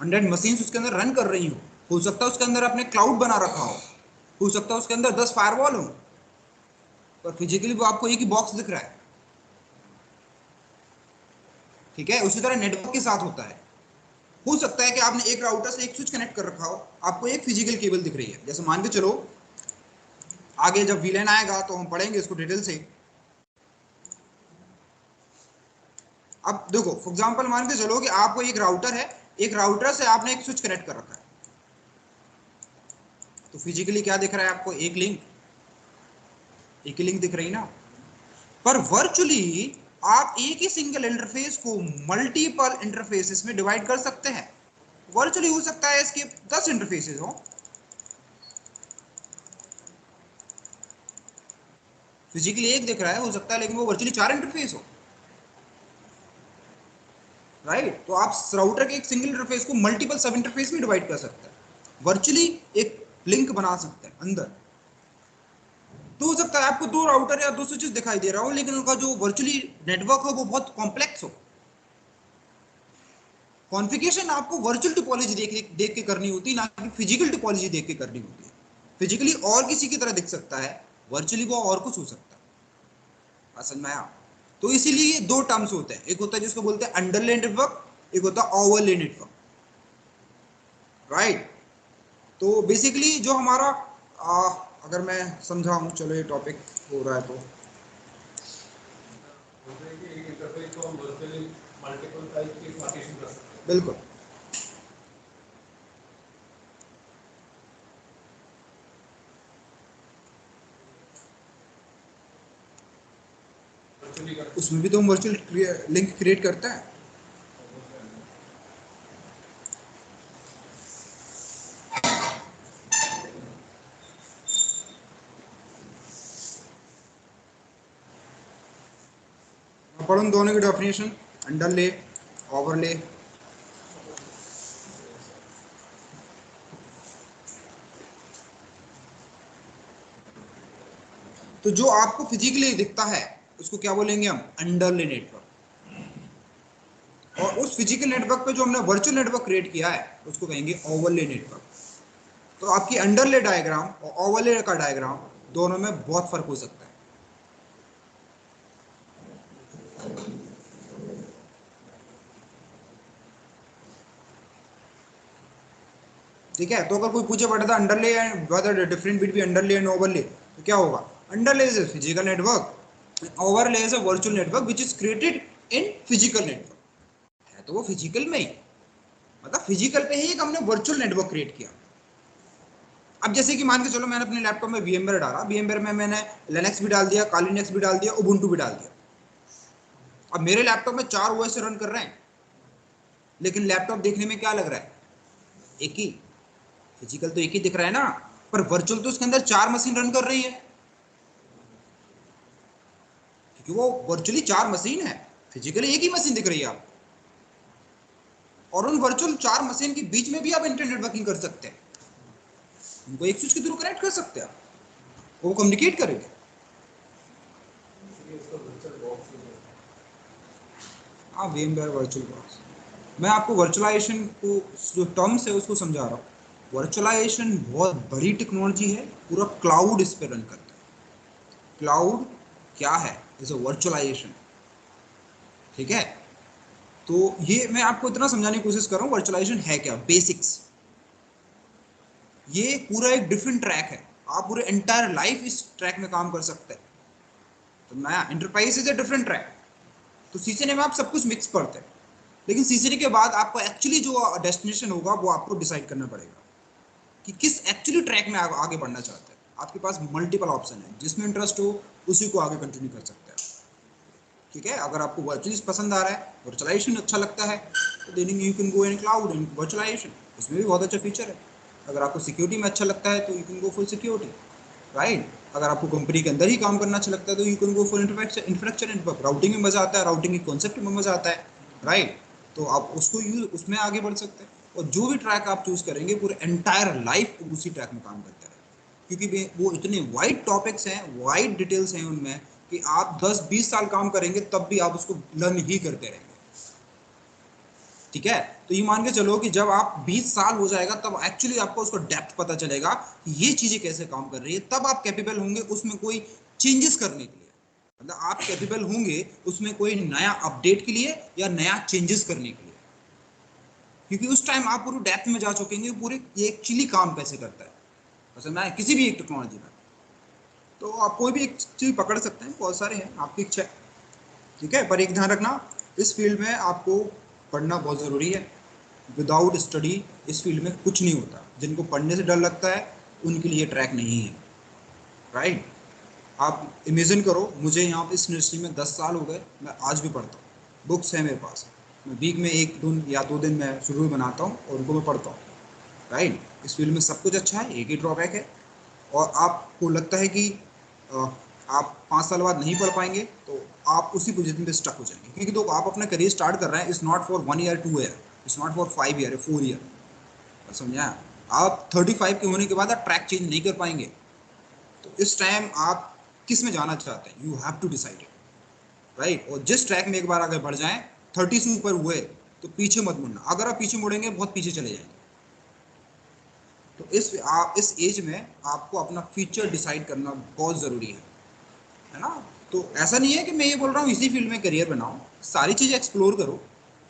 100 मशीन उसके अंदर रन कर रही हो सकता है उसके अंदर अपने क्लाउड बना रखा हो सकता है उसके अंदर 10 फायरवॉल हो, पर फिजिकली वो आपको एक ही बॉक्स दिख रहा है, ठीक है? उसी तरह नेटवर्क के साथ होता है। हो सकता है कि आपने एक राउटर से एक स्विच कनेक्ट कर रखा हो, आपको एक फिजिकल केबल दिख रही है। जैसे मान के चलो आगे जब वीलैन आएगा तो हम पढ़ेंगे इसको डिटेल से। अब देखो फॉर एग्जांपल मान के चलो कि आपको एक राउटर है, एक राउटर से आपने एक स्विच कनेक्ट कर रखा है, तो फिजिकली क्या दिख रहा है आपको? एक लिंक, एक ही लिंक दिख रही ना। पर वर्चुअली आप एक ही सिंगल इंटरफेस को मल्टीपल इंटरफेसेस में डिवाइड कर सकते हैं। वर्चुअली हो सकता है इसके 10 इंटरफेसेस हो, फिजिकली एक दिख रहा है हो सकता है, लेकिन वो वर्चुअली 4 इंटरफेस हो, राइट? तो आप राउटर के एक सिंगल इंटरफेस को मल्टीपल सब इंटरफेस में डिवाइड कर सकते हैं, वर्चुअली एक लिंक बना सकते हैं अंदर। तो हो सकता है आपको दो राउटर या दो स्विचेस दिखाई दे रहा हो, लेकिन उनका जो वर्चुअली नेटवर्क हो वो बहुत कॉम्प्लेक्स हो। कॉन्फ़िगरेशन आपको वर्चुअल टोपोलॉजी देख के करनी होती है, ना कि फिजिकल टोपोलॉजी देख के करनी होती है। फिजिकली और किसी की तरह दिख सकता है, वर्चुअली वो और कुछ हो सकता है। समझ में आया? तो इसीलिए ये दो टर्म्स होते हैं, एक होता है जिसको बोलते हैं अंडरले नेटवर्क, एक होता है ओवरले नेटवर्क, राइट? तो बेसिकली जो हमारा अगर मैं समझाऊं, चलो ये टॉपिक हो रहा है तो बिल्कुल उसमें भी तो हम वर्चुअल लिंक क्रिएट करते हैं। पढ़ो दोनों की डेफिनेशन, अंडरले, ओवरले। तो जो आपको फिजिकली दिखता है उसको क्या बोलेंगे हम, अंडरले नेटवर्क। और उस फिजिकल नेटवर्क पे जो हमने वर्चुअल नेटवर्क क्रिएट किया है उसको कहेंगे ओवरले नेटवर्क। तो आपकी अंडरले डायग्राम और ओवरले का डायग्राम दोनों में बहुत फर्क हो सकता है। ठीक है, तो अगर कोई पूछे what is the underlay and what are the difference between underlay and overlay, तो क्या होगा, underlay is a physical network, overlay is a virtual network which is created in physical network. है तो वो फिजिकल में ही, मतलब फिजिकल पे ही एक हमने वर्चुअल नेटवर्क क्रिएट किया। अब जैसे कि मान के चलो मैंने अपने लैपटॉप में VMware डाला, VMware में मैंने लिनक्स भी डाल दिया, काली लिनक्स भी डाल दिया, उबुंटू भी डाल दिया। अब मेरे लैपटॉप में 4 OS रन कर रहे हैं, लेकिन लैपटॉप देखने में क्या लग रहा है, एक ही। फिजिकल तो एक ही दिख रहा है ना, पर वर्चुअल तो उसके अंदर 4 मशीन रन कर रही है, क्योंकि वो वर्चुअली 4 मशीन है, फिजिकली एक ही मशीन दिख रही है आपको। और उन वर्चुअल 4 मशीन के बीच में भी आप इंटरनेट वर्किंग कर सकते हैं, उनको एक स्विच के थ्रू कनेक्ट कर सकते हैं, वो कम्युनिकेट करेंगे। हाँ, VMware वर्चुअल बॉक्स, मैं आपको वर्चुअलाइजेशन को जो टर्म्स है उसको समझा रहा हूँ। वर्चुअलाइजेशन बहुत बड़ी टेक्नोलॉजी है, पूरा क्लाउड इस पे रन करता है। क्लाउड क्या है, इज अ वर्चुअलाइजेशन। ठीक है, तो ये मैं आपको इतना समझाने की कोशिश कर रहा हूँ वर्चुअलाइजेशन है क्या, बेसिक्स। ये पूरा एक डिफरेंट ट्रैक है, आप पूरे एंटायर लाइफ इस ट्रैक में काम कर सकते हैं। तो नया enterprise is a different track. तो सीसीएनए में आप सब कुछ मिक्स करते हैं, लेकिन सीसीएनए के बाद आपको एक्चुअली जो डेस्टिनेशन होगा वो आपको डिसाइड करना पड़ेगा कि किस एक्चुअली ट्रैक में आगे बढ़ना चाहते हैं। आपके पास मल्टीपल ऑप्शन है, जिसमें इंटरेस्ट हो उसी को आगे कंटिन्यू कर सकते हैं। ठीक है, अगर आपको वर्चुअल पसंद आ रहा है, वर्चुअलाइजेशन अच्छा लगता है, तो then you can go in cloud in virtualization, उसमें भी बहुत अच्छा फीचर है। अगर आपको सिक्योरिटी में अच्छा लगता है तो you can go for security, right. अगर आपको कंपनी के अंदर ही काम करना अच्छा लगता है तो you can go for infrastructure network, routing में मजा आता है, राउटिंग के कॉन्सेप्ट में मजा आता है, राइट। तो आप उसको यूज उसमें आगे बढ़ सकते हैं। और जो भी ट्रैक आप चूज करेंगे पूरे एंटायर लाइफ उसी ट्रैक में काम करते रहें, क्योंकि वो इतने वाइड टॉपिक्स हैं, वाइड डिटेल्स हैं उनमें, कि आप 10-20 साल काम करेंगे तब भी आप उसको लर्न ही करते रहेंगे। ठीक है, तो ये मान के चलो कि जब आप 20 साल हो जाएगा तब एक्चुअली आपको उसको डेप्थ पता चलेगा कि ये चीजें कैसे काम कर रही है, तब आप कैपेबल होंगे उसमें कोई चेंजेस करने के लिए। मतलब आप कैपेबल होंगे उसमें कोई नया अपडेट के लिए या नया चेंजेस करने के लिए, क्योंकि उस टाइम आप पूरी डेप्थ में जा चुकेंगे पूरे ये एक्चुअली काम कैसे करता है। पसंद आए किसी भी एक टेक्नोलॉजी में, तो आप कोई भी एक चीज पकड़ सकते हैं, बहुत सारे हैं, आपकी इच्छा है। ठीक है, पर एक ध्यान रखना, इस फील्ड में आपको पढ़ना बहुत ज़रूरी है। विदाउट स्टडी इस फील्ड में कुछ नहीं होता। जिनको पढ़ने से डर लगता है उनके लिए ट्रैक नहीं है, राइट। आप इमेजिन करो, मुझे यहाँ पे इस इंडस्ट्री में 10 साल हो गए, मैं आज भी पढ़ता हूँ, बुक्स है मेरे पास, मैं वीक में 1 या 2 दिन मैं शुरू बनाता हूँ और उनको मैं पढ़ता हूँ, राइट। इस फील्ड में सब कुछ अच्छा है, एक ही ड्रॉबैक है। और आपको लगता है कि आप 5 साल बाद नहीं पढ़ पाएंगे, तो आप उसी पोजीशन पे स्टक हो जाएंगे, क्योंकि तो आप अपना करियर स्टार्ट कर रहे हैं, it's not for 1 year 2 year, it's not for 5 year 4 year. समझा, आप 35 के होने के बाद आप ट्रैक चेंज नहीं कर पाएंगे। तो इस टाइम आप किस में जाना चाहते हैं, you have to decide it, right. और जिस ट्रैक में एक बार आगे बढ़ जाएं, 30 से ऊपर हुए तो पीछे मत मुड़ना। अगर आप पीछे मुड़ेंगे बहुत पीछे चले जाएंगे। तो इस एज में आपको अपना फ्यूचर डिसाइड करना बहुत ज़रूरी है ना। तो ऐसा नहीं है कि मैं ये बोल रहा हूँ इसी फील्ड में करियर बनाओ, सारी चीज़ें एक्सप्लोर करो,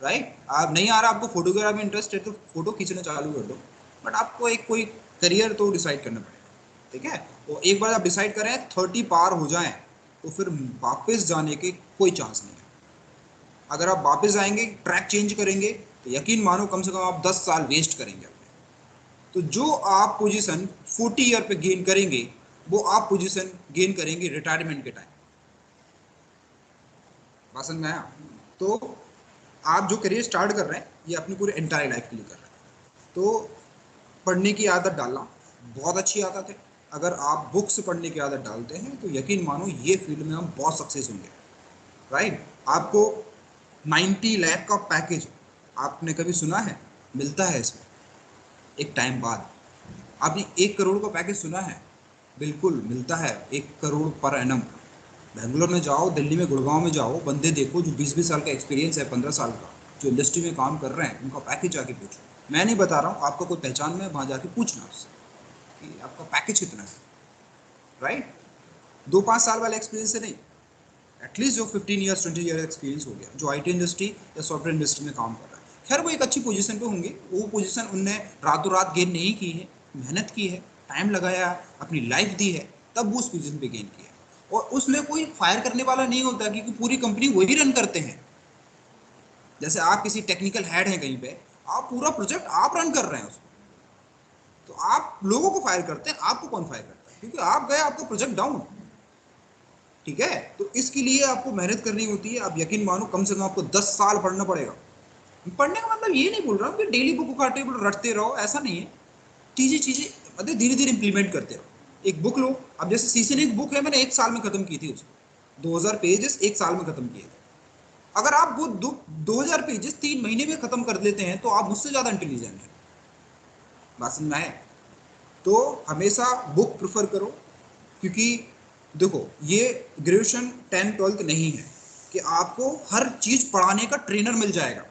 राइट। आप नहीं आ रहा, आपको फोटोग्राफी में इंटरेस्ट है तो फोटो खींचना चालू कर दो, बट आपको एक कोई करियर तो डिसाइड करना पड़ेगा। ठीक है, तो एक बार आप डिसाइड करें 30 पार हो जाएं तो फिर वापस जाने के कोई चांस नहीं है। अगर आप वापस आएंगे ट्रैक चेंज करेंगे तो यकीन मानो कम से कम आप 10 साल वेस्ट करेंगे। तो जो आप पोजीशन 40 ईयर पे गेन करेंगे वो आप पोजीशन गेन करेंगे रिटायरमेंट के टाइम। बात समझ में आया। तो आप जो करियर स्टार्ट कर रहे हैं ये अपनी पूरी एंटायर लाइफ के लिए कर रहे हैं। तो पढ़ने की आदत डालना बहुत अच्छी आदत है। अगर आप बुक्स पढ़ने की आदत डालते हैं तो यकीन मानो ये फील्ड में हम बहुत सक्सेस होंगे, राइट। आपको 90 लाख का पैकेज, आपने कभी सुना है? मिलता है इसमें एक टाइम बाद। आपने 1 करोड़ का पैकेज सुना है? बिल्कुल मिलता है, 1 करोड़ पर एनम। बेंगलोर में जाओ, दिल्ली में, गुड़गांव में जाओ, बंदे देखो जो 20-20 साल का एक्सपीरियंस है, 15 साल का, जो इंडस्ट्री में काम कर रहे हैं, उनका पैकेज जाके पूछो। मैं नहीं बता रहा हूँ, आपका कोई पहचान में, वहाँ जाके पूछना उससे कि आपका पैकेज कितना है, राइट? 2-5 साल वाले एक्सपीरियंस से नहीं, एटलीस्ट जो 15 ईयर्स 20 ईयर एक्सपीरियंस हो गया, जो IT इंडस्ट्री या सॉफ्टवेयर इंडस्ट्री में काम कर रहा है। खैर वो एक अच्छी पोजीशन पे होंगे, वो पोजीशन उनने रातों रात गेन नहीं की है, मेहनत की है, टाइम लगाया, अपनी लाइफ दी है, तब वो उस पोजीशन पे गेन किया। और उसमें कोई फायर करने वाला नहीं होता, क्योंकि पूरी कंपनी वही रन करते हैं। जैसे आप किसी टेक्निकल हेड हैं कहीं पे, आप पूरा प्रोजेक्ट आप रन कर रहे हैं उसको, तो आप लोगों को फायर करते हैं, आपको कौन फायर करता है? क्योंकि आप गए, आपका प्रोजेक्ट डाउन। ठीक है, तो इसके लिए आपको मेहनत करनी होती है। आप यकीन मानो, कम से कम आपको 10 साल पढ़ना पड़ेगा। पढ़ने का मतलब ये नहीं बोल रहा हूँ कि डेली बुक का टेबल रटते रहो, ऐसा नहीं है। चीजें चीजें मतलब धीरे धीरे इंप्लीमेंट करते रहो। एक बुक लो, अब जैसे सीसीन एक बुक है, मैंने 1 साल में खत्म की थी उसको, 2000 पेजेस 1 साल में खत्म किए थे। अगर आप वो 2000 पेजेस 3 महीने में खत्म कर लेते हैं, तो आप मुझसे ज्यादा इंटेलिजेंट हैं। बात समझ में आए? तो हमेशा बुक प्रेफर करो, क्योंकि देखो, ये ग्रेजुएशन 10-12 नहीं है कि आपको हर चीज पढ़ाने का ट्रेनर मिल जाएगा।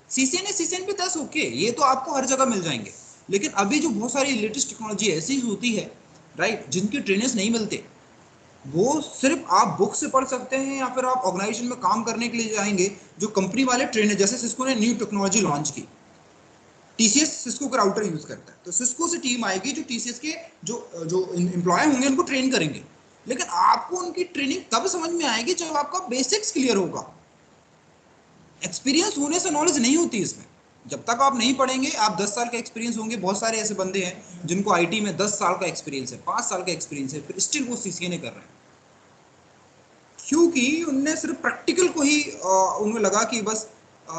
सीसीएन पे 10 ओके, ये तो आपको हर जगह मिल जाएंगे। लेकिन अभी जो बहुत सारी लेटेस्ट टेक्नोलॉजी ऐसी होती है, राइट, जिनके ट्रेनर्स नहीं मिलते, वो सिर्फ आप बुक से पढ़ सकते हैं, या फिर आप ऑर्गेनाइजेशन में काम करने के लिए जाएंगे, जो कंपनी वाले ट्रेनर, जैसे सिस्को ने न्यू टेक्नोलॉजी लॉन्च की, टीसीएस सिस्को का राउटर यूज करता है, तो सिस्को से टीम आएगी जो टीसीएस के जो जो एम्प्लॉय होंगे उनको ट्रेन करेंगे। लेकिन आपको उनकी ट्रेनिंग तब समझ में आएगी जब आपका बेसिक्स क्लियर होगा। एक्सपीरियंस होने से नॉलेज नहीं होती इसमें। जब तक आप नहीं पढ़ेंगे, आप 10 साल का एक्सपीरियंस होंगे। बहुत सारे ऐसे बंदे हैं जिनको आईटी में 10 साल का एक्सपीरियंस है, 5 साल का एक्सपीरियंस है, फिर स्टिल वो सीसीएनए कर रहे हैं, क्योंकि उनने सिर्फ प्रैक्टिकल को ही उन्हें लगा कि बस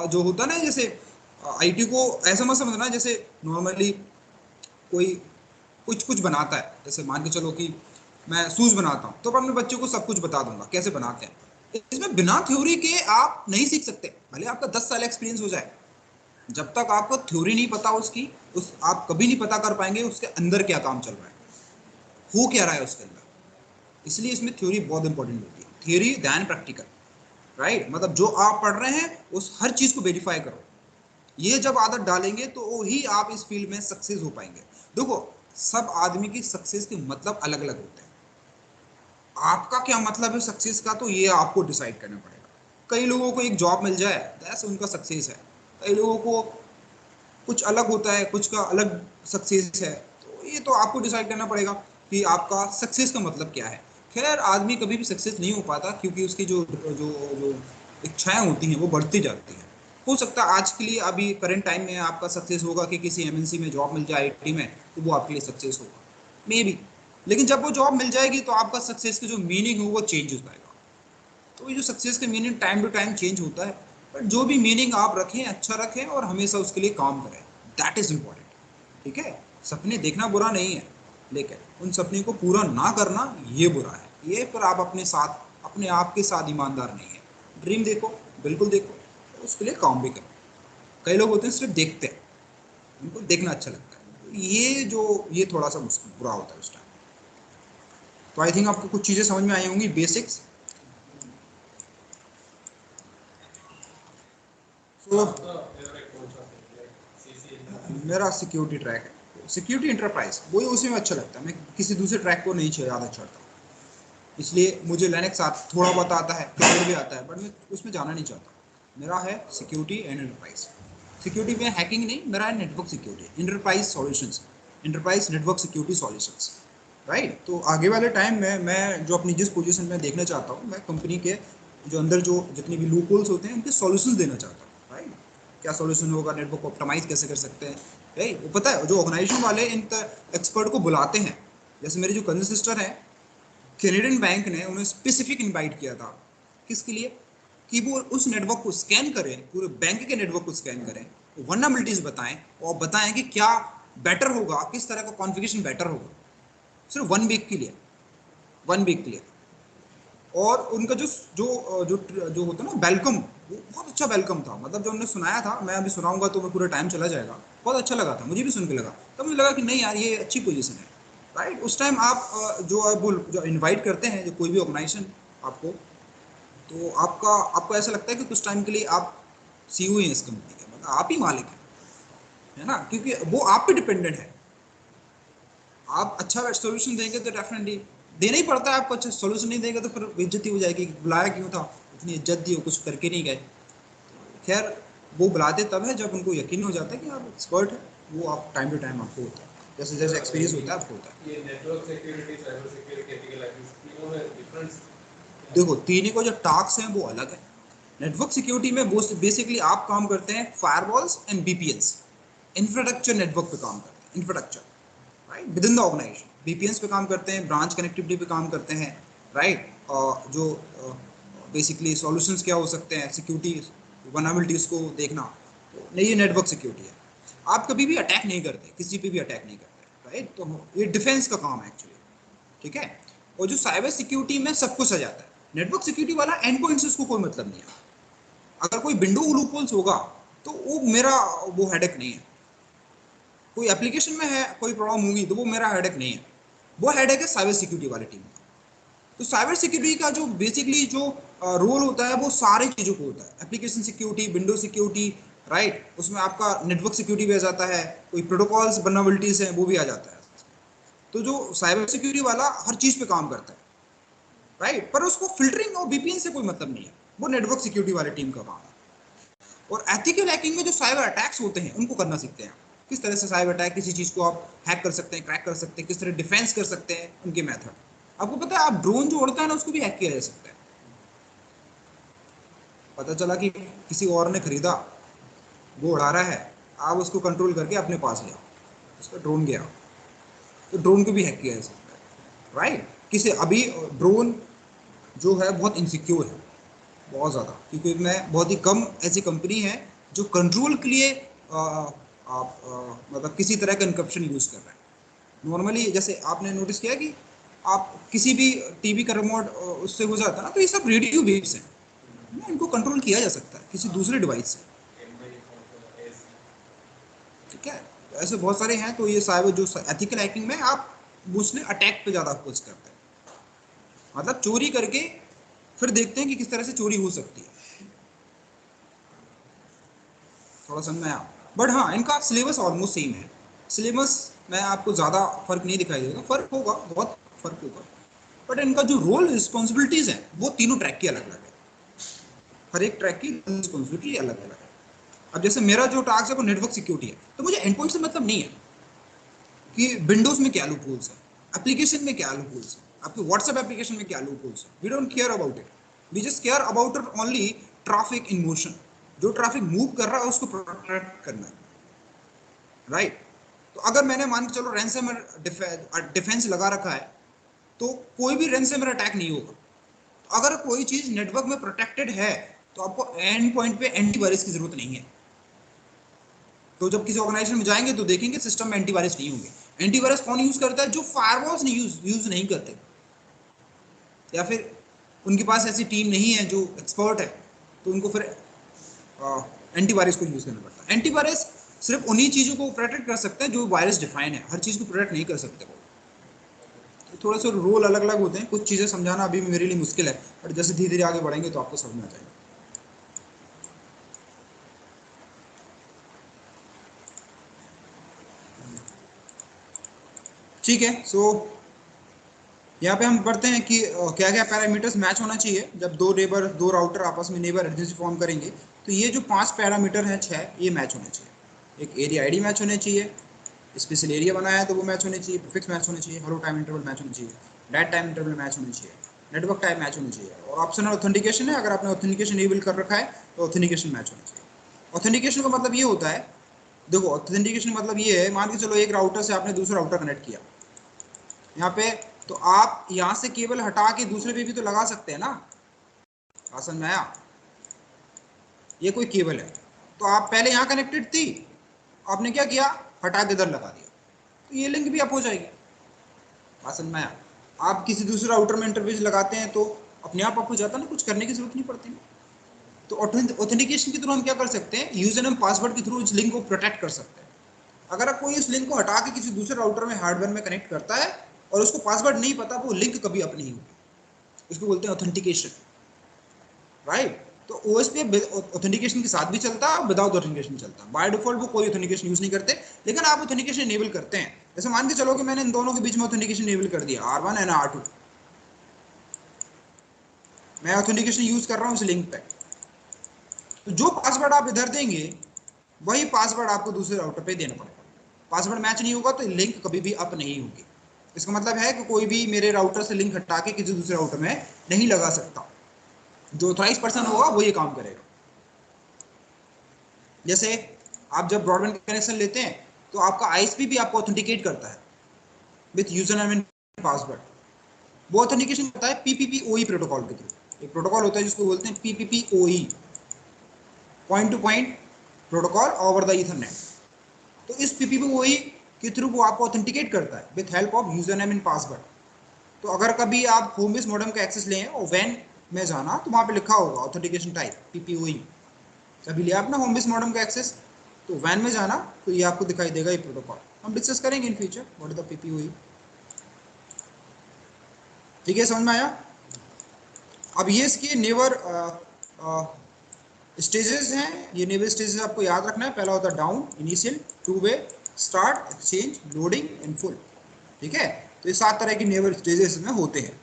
जो होता ना, जैसे आईटी को ऐसा मत समझना जैसे नॉर्मली कोई कुछ कुछ बनाता है। जैसे मान के चलो कि मैं शूज बनाता हूँ, तो अपने बच्चों को सब कुछ बता दूंगा कैसे बनाते हैं। इसमें बिना थ्योरी के आप नहीं सीख सकते, भले आपका 10 साल एक्सपीरियंस हो जाए। जब तक आपको थ्योरी नहीं पता उसकी, उस आप कभी नहीं पता कर पाएंगे उसके अंदर क्या काम चल रहा है, हो क्या रहा है उसके अंदर। इसलिए इसमें थ्योरी बहुत इंपॉर्टेंट होती है, थ्योरी दैन प्रैक्टिकल, राइट। मतलब जो आप पढ़ रहे हैं उस हर चीज को वेरीफाई करो। ये जब आदत डालेंगे तो ही आप इस फील्ड में सक्सेस हो पाएंगे। देखो, सब आदमी की सक्सेस के मतलब अलग अलग होते हैं। आपका क्या मतलब है सक्सेस का, तो ये आपको डिसाइड करना पड़ेगा। कई लोगों को एक जॉब मिल जाए, दैट्स उनका सक्सेस है। कई लोगों को कुछ अलग होता है, कुछ का अलग सक्सेस है। तो ये तो आपको डिसाइड करना पड़ेगा कि आपका सक्सेस का मतलब क्या है। खैर, आदमी कभी भी सक्सेस नहीं हो पाता, क्योंकि उसकी जो जो जो इच्छाएं होती हैं वो बढ़ती जाती हैं। हो सकता है आज के लिए, अभी करंट टाइम में आपका सक्सेस होगा कि किसी एमएनसी में जॉब मिल जाए आईटी में, तो वो आपके लिए सक्सेस होगा, मे बी। लेकिन जब वो जॉब मिल जाएगी तो आपका सक्सेस का जो मीनिंग हो वो चेंज हो जाएगा। तो ये जो सक्सेस का meaning time to time change होता है। पर जो भी मीनिंग आप रखें, अच्छा रखें और हमेशा उसके लिए काम करें, दैट इज इम्पोर्टेंट। ठीक है, सपने देखना बुरा नहीं है, लेकिन उन सपने को पूरा ना करना ये बुरा है। ये पर आप अपने साथ, अपने आप के साथ ईमानदार नहीं है। ड्रीम देखो, बिल्कुल देखो, उसके लिए काम भी करो। कई लोग होते हैं सिर्फ देखते हैं, उनको देखना अच्छा लगता है, ये थोड़ा सा बुरा होता है उस टाइम। तो आई थिंक आपको कुछ चीजें समझ में आई होंगी, बेसिक्स। तो मेरा सिक्योरिटी ट्रैक है, सिक्योरिटी इंटरप्राइज, वही उसी में अच्छा लगता है। मैं किसी दूसरे ट्रैक को नहीं ज़्यादा चढ़ता, इसलिए मुझे लिनक्स थोड़ा बहुत आता है, कर्नल भी आता है, बट मैं उसमें जाना नहीं चाहता। मेरा है सिक्योरिटी एंड एंटरप्राइज। सिक्योरिटी में हैकिंग नहीं, मेरा है network security, enterprise solutions, enterprise network security solutions, right. तो आगे वाले टाइम में मैं जो अपनी जिस पोजीशन में देखना चाहता हूँ, मैं कंपनी के जो अंदर जो जितने भी लूप होल्स होते हैं उनके सॉल्यूशंस देना चाहता हूँ, राइट। क्या सॉल्यूशन होगा, नेटवर्क को ऑप्टिमाइज कैसे कर सकते हैं, राइट। वो पता है, जो ऑर्गेनाइजेशन वाले इन एक्सपर्ट को बुलाते हैं, जैसे मेरी जो कजन सिस्टर है, कैनेडियन बैंक ने उन्हें स्पेसिफिक इनवाइट किया था। किसके लिए? कि वो उस नेटवर्क को स्कैन करें, पूरे बैंक के नेटवर्क को स्कैन करें, वनरेबिलिटीज बताएं, और बताएं कि क्या बेटर होगा, किस तरह का कॉन्फ़िगरेशन बेटर होगा, सिर्फ 1 वीक के लिए, 1 वीक के लिए। और उनका जो जो जो जो होता है ना वेलकम, वो बहुत अच्छा वेलकम था। मतलब जो उन्होंने सुनाया था, मैं अभी सुनाऊंगा तो मैं पूरा टाइम चला जाएगा, बहुत अच्छा लगा था, मुझे भी सुन के लगा। तब मुझे लगा कि नहीं यार, ये अच्छी पोजीशन है, राइट। उस टाइम आप जो इनवाइट करते हैं, जो कोई भी ऑर्गेनाइजेशन आपको, तो आपको ऐसा लगता है कि कुछ टाइम के लिए आप सीईओ हैं इस कंपनी के, मतलब आप ही मालिक हैं, है ना, क्योंकि वो आप पे डिपेंडेंट है। आप अच्छा सोल्यूशन देंगे तो डेफिनेटली देना ही पड़ता है आपको। अच्छा सोल्यूशन नहीं देंगे तो फिर बेइज्जती हो जाएगी, बुलाया क्यों था, इतनी इज्जत दी, कुछ करके नहीं गए। खैर, वो बुलाते तब है जब उनको यकीन हो जाता है कि आप एक्सपर्ट है। वो आप टाइम टू टाइम आपको होता है, जैसे जैसे एक्सपीरियंस होता है आपको होता है। ये network security, cyber security, ethical hacking, तीनों में डिफरेंस? देखो, तीनों को जो टास्क हैं वो अलग है। नेटवर्क सिक्योरिटी में वो बेसिकली आप काम करते हैं firewalls and VPNs, infrastructure network पे काम करते हैं, infrastructure, right, within the organisation. VPNs पे काम करते हैं, ब्रांच कनेक्टिविटी पे काम करते हैं, राइट। जो बेसिकली सॉल्यूशंस क्या हो सकते हैं, सिक्योरिटी वनरेबिलिटीज को देखना, तो नहीं, ये नेटवर्क सिक्योरिटी है। आप कभी भी अटैक नहीं करते, किसी पे भी अटैक नहीं करते, राइट। तो ये डिफेंस का काम है एक्चुअली, ठीक है। और जो साइबर सिक्योरिटी में सब कुछ आ जाता है, नेटवर्क सिक्योरिटी वाला एंड पॉइंट से उसको कोई मतलब नहीं है। अगर कोई विंडो लूपहोल्स होगा तो वो मेरा वो हेडेक नहीं है। कोई एप्लीकेशन में है कोई प्रॉब्लम होगी तो वो मेरा हेडेक नहीं है, वो हेडेक है साइबर सिक्योरिटी वाली टीम का। तो साइबर सिक्योरिटी का जो बेसिकली जो रोल होता है वो सारी चीज़ों को होता है, application security, window security, right. उसमें आपका नेटवर्क सिक्योरिटी भी आ जाता है, कोई प्रोटोकॉल्स वल्नरेबिलिटीज है वो भी आ जाता है। तो जो साइबर सिक्योरिटी वाला हर चीज़ पे काम करता है, राइट, पर उसको फिल्टरिंग और वीपीएन से कोई मतलब नहीं है, वो नेटवर्क सिक्योरिटी वाली टीम का काम है। और एथिकल हैकिंग में जो साइबर अटैक्स होते हैं उनको करना सीखते हैं, किस तरह से साइबर अटैक, किसी चीज़ को आप हैक कर सकते हैं, क्रैक कर सकते हैं, किस तरह डिफेंस कर सकते हैं, उनके मेथड। आपको पता है, आप ड्रोन जो उड़ता है ना उसको भी हैक किया जा सकता है। पता चला कि किसी और ने खरीदा, वो उड़ा रहा है, आप उसको कंट्रोल करके अपने पास ले आओ, उसका ड्रोन गया, तो ड्रोन को भी हैक किया जा सकता है, राइट। किसी अभी ड्रोन जो है बहुत इनसिक्योर है, बहुत ज़्यादा, क्योंकि मैं बहुत ही कम ऐसी कंपनी है जो कंट्रोल के लिए मतलब किसी तरह का इनकप्शन यूज़ कर रहा है। नॉर्मली जैसे आपने नोटिस किया कि आप किसी भी टीवी का रिमोट उससे हो जाता है ना, तो ये सब रेडियो वेव्स हैं ना, इनको कंट्रोल किया जा सकता है किसी दूसरे डिवाइस से, ठीक है। तो ऐसे बहुत सारे हैं। तो ये साइबर जो एथिकल हैकिंग में आप मोस्टली अटैक पे ज़्यादा फोकस करते हैं, मतलब चोरी करके फिर देखते हैं कि किस तरह से चोरी हो सकती है, थोड़ा समझ में आया। बट हाँ, इनका सिलेबस ऑलमोस्ट सेम है। सिलेबस में आपको ज़्यादा फर्क नहीं दिखाई देगा, फर्क होगा, बहुत फर्क होगा, बट इनका जो रोल रिस्पॉन्सिबिलिटीज़ है वो तीनों ट्रैक की अलग अलग है, हर एक ट्रैक की रिस्पॉन्सिबिलिटी अलग अलग है। अब जैसे मेरा जो टास्क है वो नेटवर्क सिक्योरिटी है, तो मुझे एंड पॉइंट से मतलब नहीं है कि विंडोज़ में क्या लूप होल्स है, एप्लीकेशन में क्या लूप होल्स है, आपके व्हाट्सएप एप्लीकेशन में क्या लूप होल्स है, we don't care about it. We just care about only traffic in motion, जो ट्रैफिक मूव कर रहा है उसको प्रोटेक्ट करना है, राइट। तो अगर मैंने मान के चलो रैंसमवेयर डिफेंस लगा रखा है, तो कोई भी रैंसमवेयर अटैक नहीं होगा। तो अगर कोई चीज़ नेटवर्क में प्रोटेक्टेड है तो आपको एंड पॉइंट पे एंटीवायरस की जरूरत नहीं है। तो जब किसी ऑर्गेनाइजेशन में जाएंगे तो देखेंगे सिस्टम में एंटीवायरस नहीं होंगे। एंटीवायरस कौन यूज करता है? जो फायरवॉल्स नहीं यूज नहीं करते, या फिर उनके पास ऐसी टीम नहीं है जो एक्सपर्ट है, तो उनको फिर एंटीवायरस को यूज करना पड़ता है। एंटीवायरस सिर्फ उन्हीं चीज़ों को प्रोटेक्ट कर सकते हैं जो वायरस डिफाइन है, हर चीज़ को प्रोटेक्ट नहीं कर सकते वो। तो थोड़े से रोल अलग अलग होते हैं, कुछ चीज़ें समझाना अभी मेरे लिए मुश्किल है, बट जैसे धीरे धीरे आगे बढ़ेंगे तो आपको समझ में आ जाएगा। ठीक है, सो यहाँ पे हम पढ़ते हैं कि क्या क्या पैरामीटर्स मैच होना चाहिए जब दो राउटर आपस में नेबर एडजेंसी फॉर्म करेंगे। तो ये जो 5 पैरामीटर हैं, 6, ये मैच होने चाहिए। एक एरिया आईडी मैच होने चाहिए, स्पेशल एरिया बनाया है तो वो मैच होने चाहिए, प्रीफिक्स मैच होने चाहिए, हेलो टाइम इंटरवल मैच होना चाहिए, डेट टाइम इंटरवल मैच होना चाहिए, नेटवर्क टाइप मैच होनी चाहिए, और ऑप्शनल ऑथेंटिकेशन है, अगर आपने ऑथेंटिकेशन इनेबल कर रखा है तो ऑथेंटिकेशन मैच होना चाहिए। ऑथेंटिकेशन का मतलब ये होता है, देखो ऑथेंटिकेशन मतलब ये है, मान के चलो एक राउटर से आपने दूसरा राउटर कनेक्ट किया यहाँ पे, तो आप यहाँ से केबल हटा के दूसरे पे भी तो लगा सकते हैं ना। समझ में आया? ये कोई केबल है, तो आप पहले यहाँ कनेक्टेड थी, आपने क्या किया, हटा के इधर लगा दिया, तो ये लिंक भी अप हो जाएगी। समझ में आया? आप किसी दूसरे राउटर में इंटरफेस लगाते हैं तो अपने आप हो जाता ना, कुछ करने की जरूरत नहीं पड़ती। तो ऑथेंटिकेशन के थ्रू हम क्या कर सकते हैं, यूजर नेम पासवर्ड के थ्रू उस लिंक को प्रोटेक्ट कर सकते हैं। अगर कोई उस लिंक को हटा के किसी दूसरे राउटर में हार्डवेयर में कनेक्ट करता है और उसको पासवर्ड नहीं पता, वो लिंक कभी अप नहीं होगी। इसको बोलते हैं ऑथेंटिकेशन, राइट। तो ओएसपी ऑथेंटिकेशन के साथ भी चलता है, विदाउट ऑथेंटिकेशन चलता है। बाय डिफॉल्ट वो कोई ऑथेंटिकेशन यूज नहीं करते, लेकिन आप ऑथेंटिकेशन इनेबल करते हैं। जैसे मान के चलो कि मैंने इन दोनों के बीच में ऑथेंटिकेशन इनेबल कर दिया, R1 एंड R2, मैं ऑथेंटिकेशन यूज कर रहा हूं उस लिंक पे, तो जो पासवर्ड आप इधर देंगे वही पासवर्ड आपको दूसरे राउटर पे देना पड़ेगा। पासवर्ड मैच नहीं होगा तो लिंक कभी भी अप नहीं होगी। इसका मतलब है कि कोई भी मेरे राउटर से लिंक हटा के किसी दूसरे राउटर में नहीं लगा सकता। जो ऑथराइज पर्सन होगा वो ये काम करेगा। जैसे आप जब ब्रॉडबैंड कनेक्शन लेते हैं तो आपका आईएसपी भी आपको ऑथेंटिकेट करता है with user name and password. वो ऑथेंटिकेशन होता है पीपीपीओई प्रोटोकॉल के थ्रू। एक प्रोटोकॉल होता है जिसको बोलते हैं PPPoE, point to point protocol over the Ethernet. तो इस पीपीपीओई के थ्रू वो आपको ऑथेंटिकेट करता है with help of user name and password. तो अगर कभी आप होम बेस मॉडेम का एक्सेस लें और वैन में जाना तो वहां पे लिखा होगा ऑथेंटिकेशन टाइप पीपीओई। कभी लिया आपने होम बेस मॉडेम का एक्सेस तो वैन में जाना तो ये आपको दिखाई देगा ये प्रोटोकॉल। हम डिस्कस करेंगे in future what is the PPOE. ठीक है, समझ में आया। अब ये इसके नेवर स्टेजेस हैं। ये नेवर स्टेजेस आपको याद रखना है। पहला होता है down, initial, two way, start, exchange, loading and full. ठीक है, तो ये 7 तरह के नेवर स्टेजेस में होते हैं।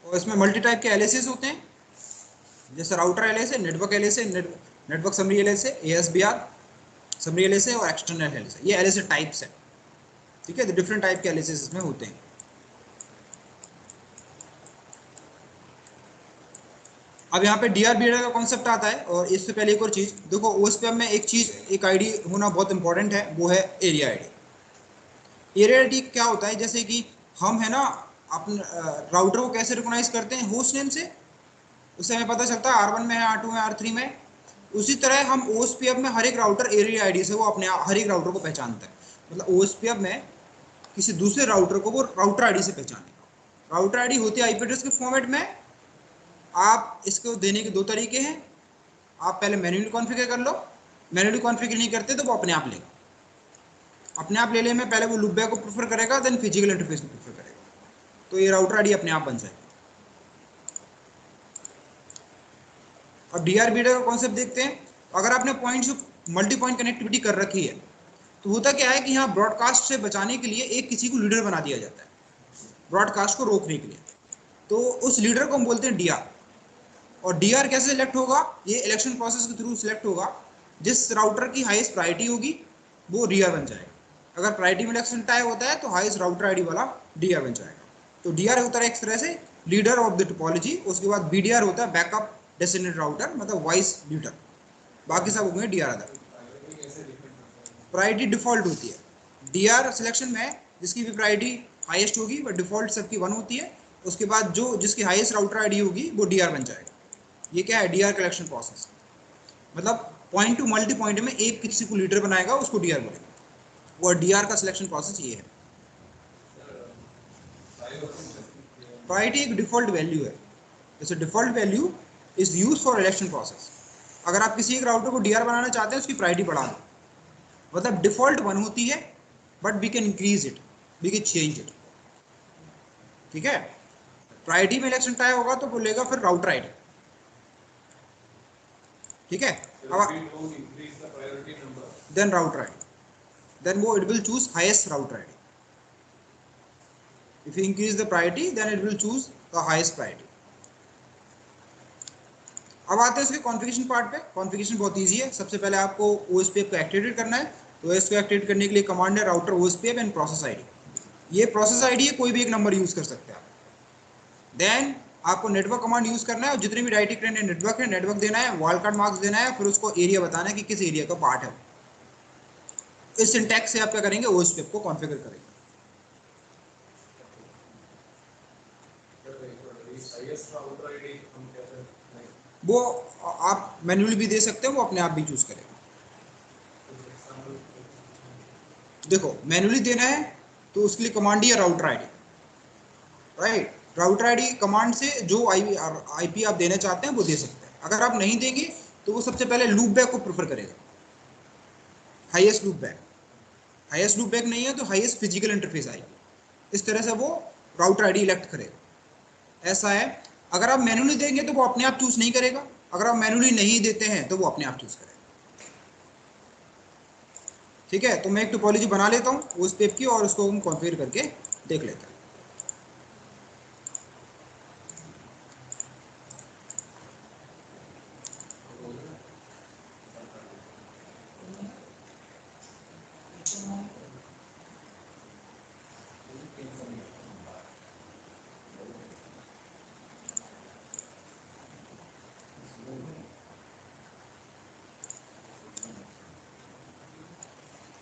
और इसमें मल्टी टाइप के एलएसएस होते हैं, जैसे router LSA, network LSA, network summary LSA, ASBR summary LSA और एक्सटर्नल एलएसए। ये एलएसए टाइप्स है। ठीक है, तो डिफरेंट टाइप के एलएसएस इसमें होते हैं। अब यहाँ पे डीआरबीआर का कॉन्सेप्ट आता है। और इससे पहले एक और चीज देखो, ओएसपीएफ में एक चीज, एक आईडी होना बहुत इंपॉर्टेंट है, वो है एरिया आईडी। एरिया आईडी क्या होता है, जैसे कि हम है ना अपने राउटर को कैसे रिकॉग्नाइज करते हैं, होस्ट नेम से, उससे हमें पता चलता है R1 में है, R2 में, R3 में। उसी तरह हम ओएसपीएफ में हर एक राउटर एरिया आईडी से वो अपने हर एक राउटर को पहचानता है। मतलब ओएसपीएफ में किसी दूसरे राउटर को वो राउटर आईडी से पहचानेगा। राउटर आईडी होती है आईपी एड्रेस के फॉर्मेट में। आप इसको देने के 2 तरीके हैं। आप पहले मैन्युअली कॉन्फ़िगर कर लो। मैन्युअली कॉन्फ़िगर नहीं करते तो वो अपने आप लेगा। अपने आप ले ले में पहले वो लूपबैक को प्रेफर करेगा, देन फिजिकल इंटरफेस को प्रेफर करेगा। तो ये राउटर आईडी अपने आप बन जाएगी। और डीआरबीआर का कॉन्सेप्ट देखते हैं। अगर आपने पॉइंट से मल्टी पॉइंट कनेक्टिविटी कर रखी है तो होता क्या है कि यहाँ ब्रॉडकास्ट से बचाने के लिए एक किसी को लीडर बना दिया जाता है, ब्रॉडकास्ट को रोकने के लिए। तो उस लीडर को हम बोलते हैं डीआर। और डीआर कैसे सिलेक्ट होगा, ये इलेक्शन प्रोसेस के थ्रू सिलेक्ट होगा। जिस राउटर की हाईएस्ट प्रायोरिटी होगी वो डीआर बन जाएगा। अगर प्रायोरिटी में इलेक्शन टाइप होता है तो हाईएस्ट राउटर आईडी वाला डीआर बन जाएगा। तो डीआर होता है एक तरह से लीडर ऑफ द टोपोलॉजी। उसके बाद बीडीआर होता है बैकअप डेस्टिनेटेड राउटर, मतलब वाइस लीडर। बाकी सब हो गए डीआर आदर। प्रायोरिटी डिफॉल्ट होती है डीआर सिलेक्शन में, जिसकी भी प्रायोरिटी हाईएस्ट होगी बट डिफॉल्ट सबकी 1 होती है। उसके बाद जो जिसकी हाईएस्ट राउटर आईडी होगी वो डीआर बन जाएगा। ये क्या है, डीआर कलेक्शन प्रोसेस। मतलब पॉइंट टू मल्टी पॉइंट में एक किसी को लीडर बनाएगा, उसको डीआर बोलेगा। और डीआर का सिलेक्शन प्रोसेस ये है। प्रायोरिटी एक डिफॉल्ट वैल्यू है। जैसे default value is use for election process. अगर आप किसी एक राउटर को डीआर बनाना चाहते हैं, उसकी प्रायोरिटी बढ़ा दो। मतलब डिफॉल्ट 1 होती है but we can increase it, we can change it. ठीक है, प्रायोरिटी में इलेक्शन टाइप होगा तो बोलेगा फिर राउटर आईडी। ठीक है, देन राउटर आईडी, देन वो it will choose highest router ID. If you increase the priority then it will choose the highest priority. अब आते हैं इसके कॉन्फ़िगरेशन पार्ट पे। कॉन्फ़िगरेशन बहुत इजी है। सबसे पहले आपको ओएसपीएफ को एक्टिवेट करना है। तो ओएस को एक्टिवेट करने के लिए कमांड है router OSPF and process ID. ये प्रोसेस आईडी है, कोई भी एक नंबर यूज कर सकते हैं आप। देन आपको नेटवर्क कमांड यूज करना है और जितने भी डायरेक्टली कनेक्टेड नेटवर्क है, नेटवर्क देना है, वाइल्ड कार्ड मार्क्स देना है, फिर उसको एरिया बताना है कि किस एरिया का पार्ट है। इस सिंटैक्स से आप क्या करेंगे, ओएसपीएफ को कॉन्फ़िगर करेंगे। वो आप मैन्युअली भी दे सकते हो, वो अपने आप भी चूज करेगा। देखो मैन्युअली देना है तो उसके लिए कमांड ही है router ID, right. Router ID command से जो आईपी आप देना चाहते हैं वो दे सकते हैं। अगर आप नहीं देंगे तो वो सबसे पहले लूप बैक को प्रेफर करेगा, highest loop back. Highest loop back नहीं है तो हाईएस्ट फिजिकल इंटरफेस आएगी। इस तरह से वो राउटर आईडी इलेक्ट करेगा। ऐसा है। अगर आप मैन्युअली देंगे तो वो अपने आप चूज नहीं करेगा, अगर आप मैन्युअली नहीं देते हैं तो वो अपने आप चूज करेगा। ठीक है, तो मैं एक टोपोलॉजी बना लेता हूँ उस पेप की और उसको हम कॉन्फ़िगर करके देख लेते हैं।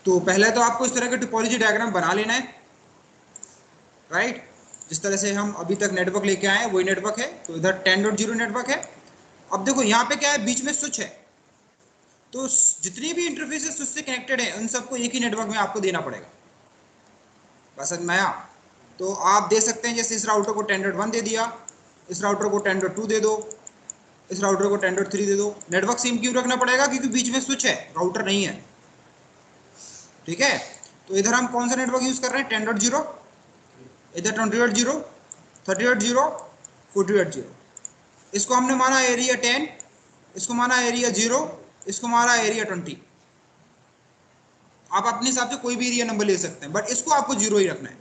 तो पहले तो आपको इस तरह का टोपोलॉजी डायग्राम बना लेना है, राइट। जिस तरह से हम अभी तक नेटवर्क लेके आए हैं वही नेटवर्क है। तो इधर 10.0 नेटवर्क है। अब देखो यहाँ पे क्या है, बीच में स्विच है। तो जितनी भी इंटरफेसेस स्विच से कनेक्टेड है उन सबको एक ही नेटवर्क में आपको देना पड़ेगा। बस समझ में आया? तो आप दे सकते हैं, जैसे इस राउटर को 10.1 दे दिया, इस राउटर को 10.2 दे दो, इस राउटर को 10.3 दे दो। नेटवर्क सेम क्यों रखना पड़ेगा? क्योंकि बीच में स्विच है, राउटर नहीं है। ठीक है, तो इधर हम कौन सा नेटवर्क यूज कर रहे हैं? 10.0, इधर 20.0, 30.0, 40.0। इसको हमने माना एरिया 10, इसको माना एरिया 0, इसको माना एरिया 20। आप अपने हिसाब से कोई भी एरिया नंबर ले सकते हैं, बट इसको आपको 0 ही रखना है।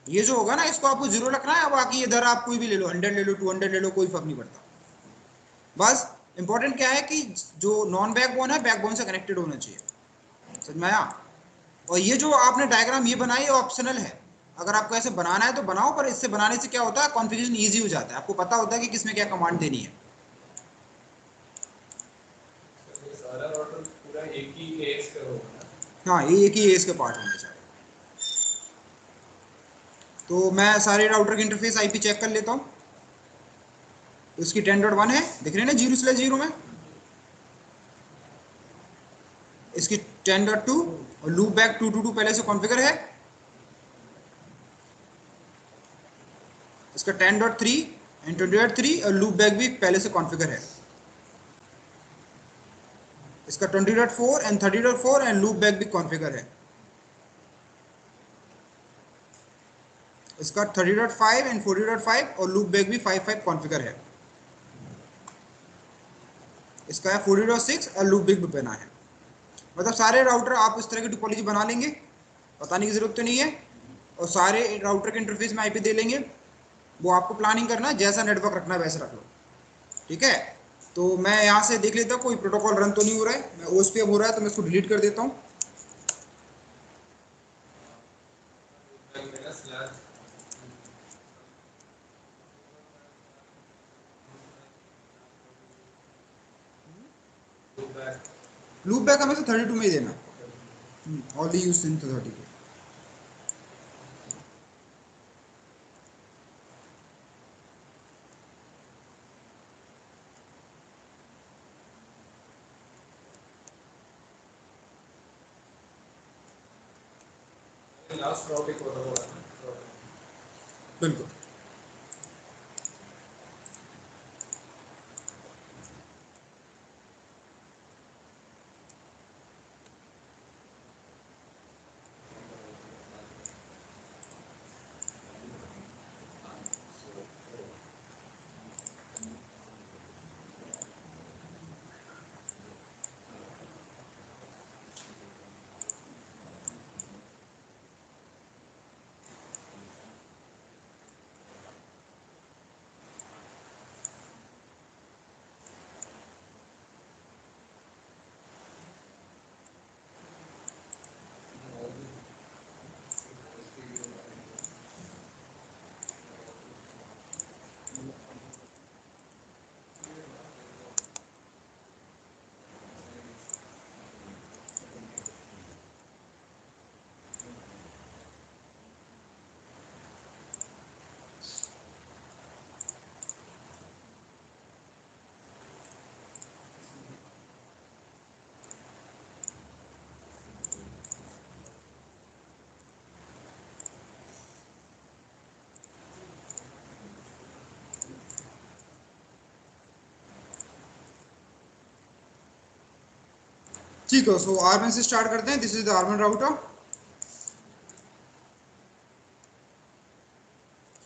ये जो होगा ना, इसको आपको 0 रखना है। बाकी इधर आप कोई भी ले लो, 100 ले लो, 200 ले लो, कोई फर्क नहीं पड़ता। बस इंपॉर्टेंट क्या है कि जो नॉन बैकबोन है बैकबोन से कनेक्टेड होना चाहिए। समझ में आया? और ये जो आपने डायग्राम ये बनाई है ऑप्शनल है। अगर आपको ऐसे बनाना है तो बनाओ, पर इससे बनाने से क्या होता है, कॉन्फ़िगरेशन ईजी हो जाता है। आपको पता होता है कि किसमें क्या कमांड देनी है। ये सारा ऑर्डर पूरा एक ही एज का होगा ना? हाँ, ये एक ही एज के पार्ट होंगे सारे। तो मैं सारे राउटर के इंटरफेस आईपी चेक कर लेता हूँ। तो इसकी 10.1 है, दिख रहे हैं ना 0/0 में। इसकी 10.2 और लूप बैक 222 पहले से कॉन्फ़िगर है। इसका 10.3 एंड 20.3 और लूप बैक भी पहले से कॉन्फ़िगर है। इसका 20.4 एंड 30.4 एंड लूप बैक भी कॉन्फ़िगर है। इसका 30.5 एंड 40.5 और लूप बैक भी 5.5 कॉन्फ़िगर है। इसका है 40.6 और लूप बैक भी बना है। मतलब सारे राउटर आप इस तरह की टोपोलॉजी बना लेंगे, बताने की जरूरत तो नहीं है। और सारे राउटर के इंटरफेस में आईपी दे लेंगे। वो आपको प्लानिंग करना है, जैसा नेटवर्क रखना है वैसे रख लो। ठीक है, तो मैं यहाँ से देख लेता हूँ कोई प्रोटोकॉल रन तो नहीं हो रहा है। मैं ओएसपीएफ हो रहा है तो मैं इसको डिलीट कर देता हूँ। मेरा स्लैश बैक लूप बैक हमें 32 में ही देना, already used in 32। Last topic होता होगा। बिल्कुल। ठीक है, सो R1 से स्टार्ट करते हैं। This is the R1 router.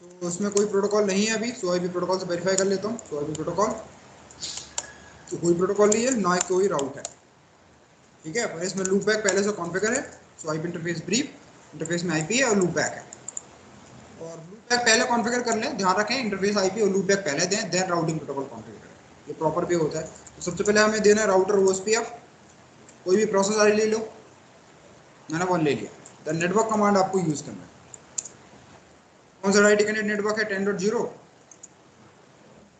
तो उसमें कोई प्रोटोकॉल नहीं है अभी, सो आईपी प्रोटोकॉल से वेरीफाई कर लेता हूँ। सो आईपी प्रोटोकॉल, तो कोई प्रोटोकॉल नहीं है, ना कोई राउट है। ठीक है, पर इसमें लूप बैक पहले से कॉन्फ़िगर है। सो आईपी इंटरफेस ब्रीफ, इंटरफेस में आईपी है और लूप बैक है। और लूप बैक पहले कॉन्फ़िगर कर लें, ध्यान रखें इंटरफेस आईपी और लूप बैक पहले दें, देन राउटिंग प्रोटोकॉल कॉन्फ़िगर करें। ये प्रॉपर पे होता है। तो सबसे पहले हमें देना है राउटर ओएसपीएफ। कोई भी प्रोसेस आईडी ले लो, मैंने वन ले लिया। देन नेटवर्क कमांड आपको यूज करना है। कौन सा आईडी कनेक्ट नेटवर्क है? 10.0।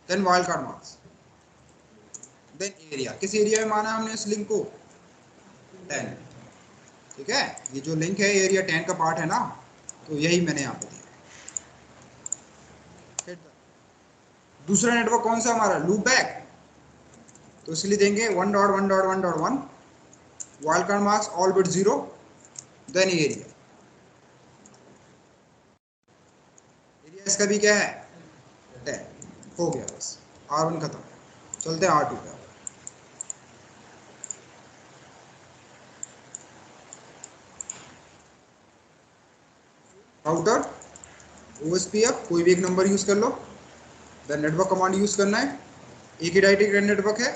Then wild card marks, then area. किस एरिया में माना हमने इस लिंक को? 10। ठीक है, ये जो लिंक है एरिया 10 का पार्ट है ना, तो यही मैंने यहाँ पे दिया। दूसरा नेटवर्क कौन सा हमारा? लूप बैक, तो इसलिए देंगे 1.1.1.1 wild card marks all bit 0, then area. Area इसका भी क्या है? 10। हो गया, बस R1 खत्म। चलते हैं R2 पे। राउटर ओएसपीएफ, कोई भी एक नंबर यूज कर लो। देन नेटवर्क कमांड यूज करना है। एक ही आईडी का नेटवर्क है,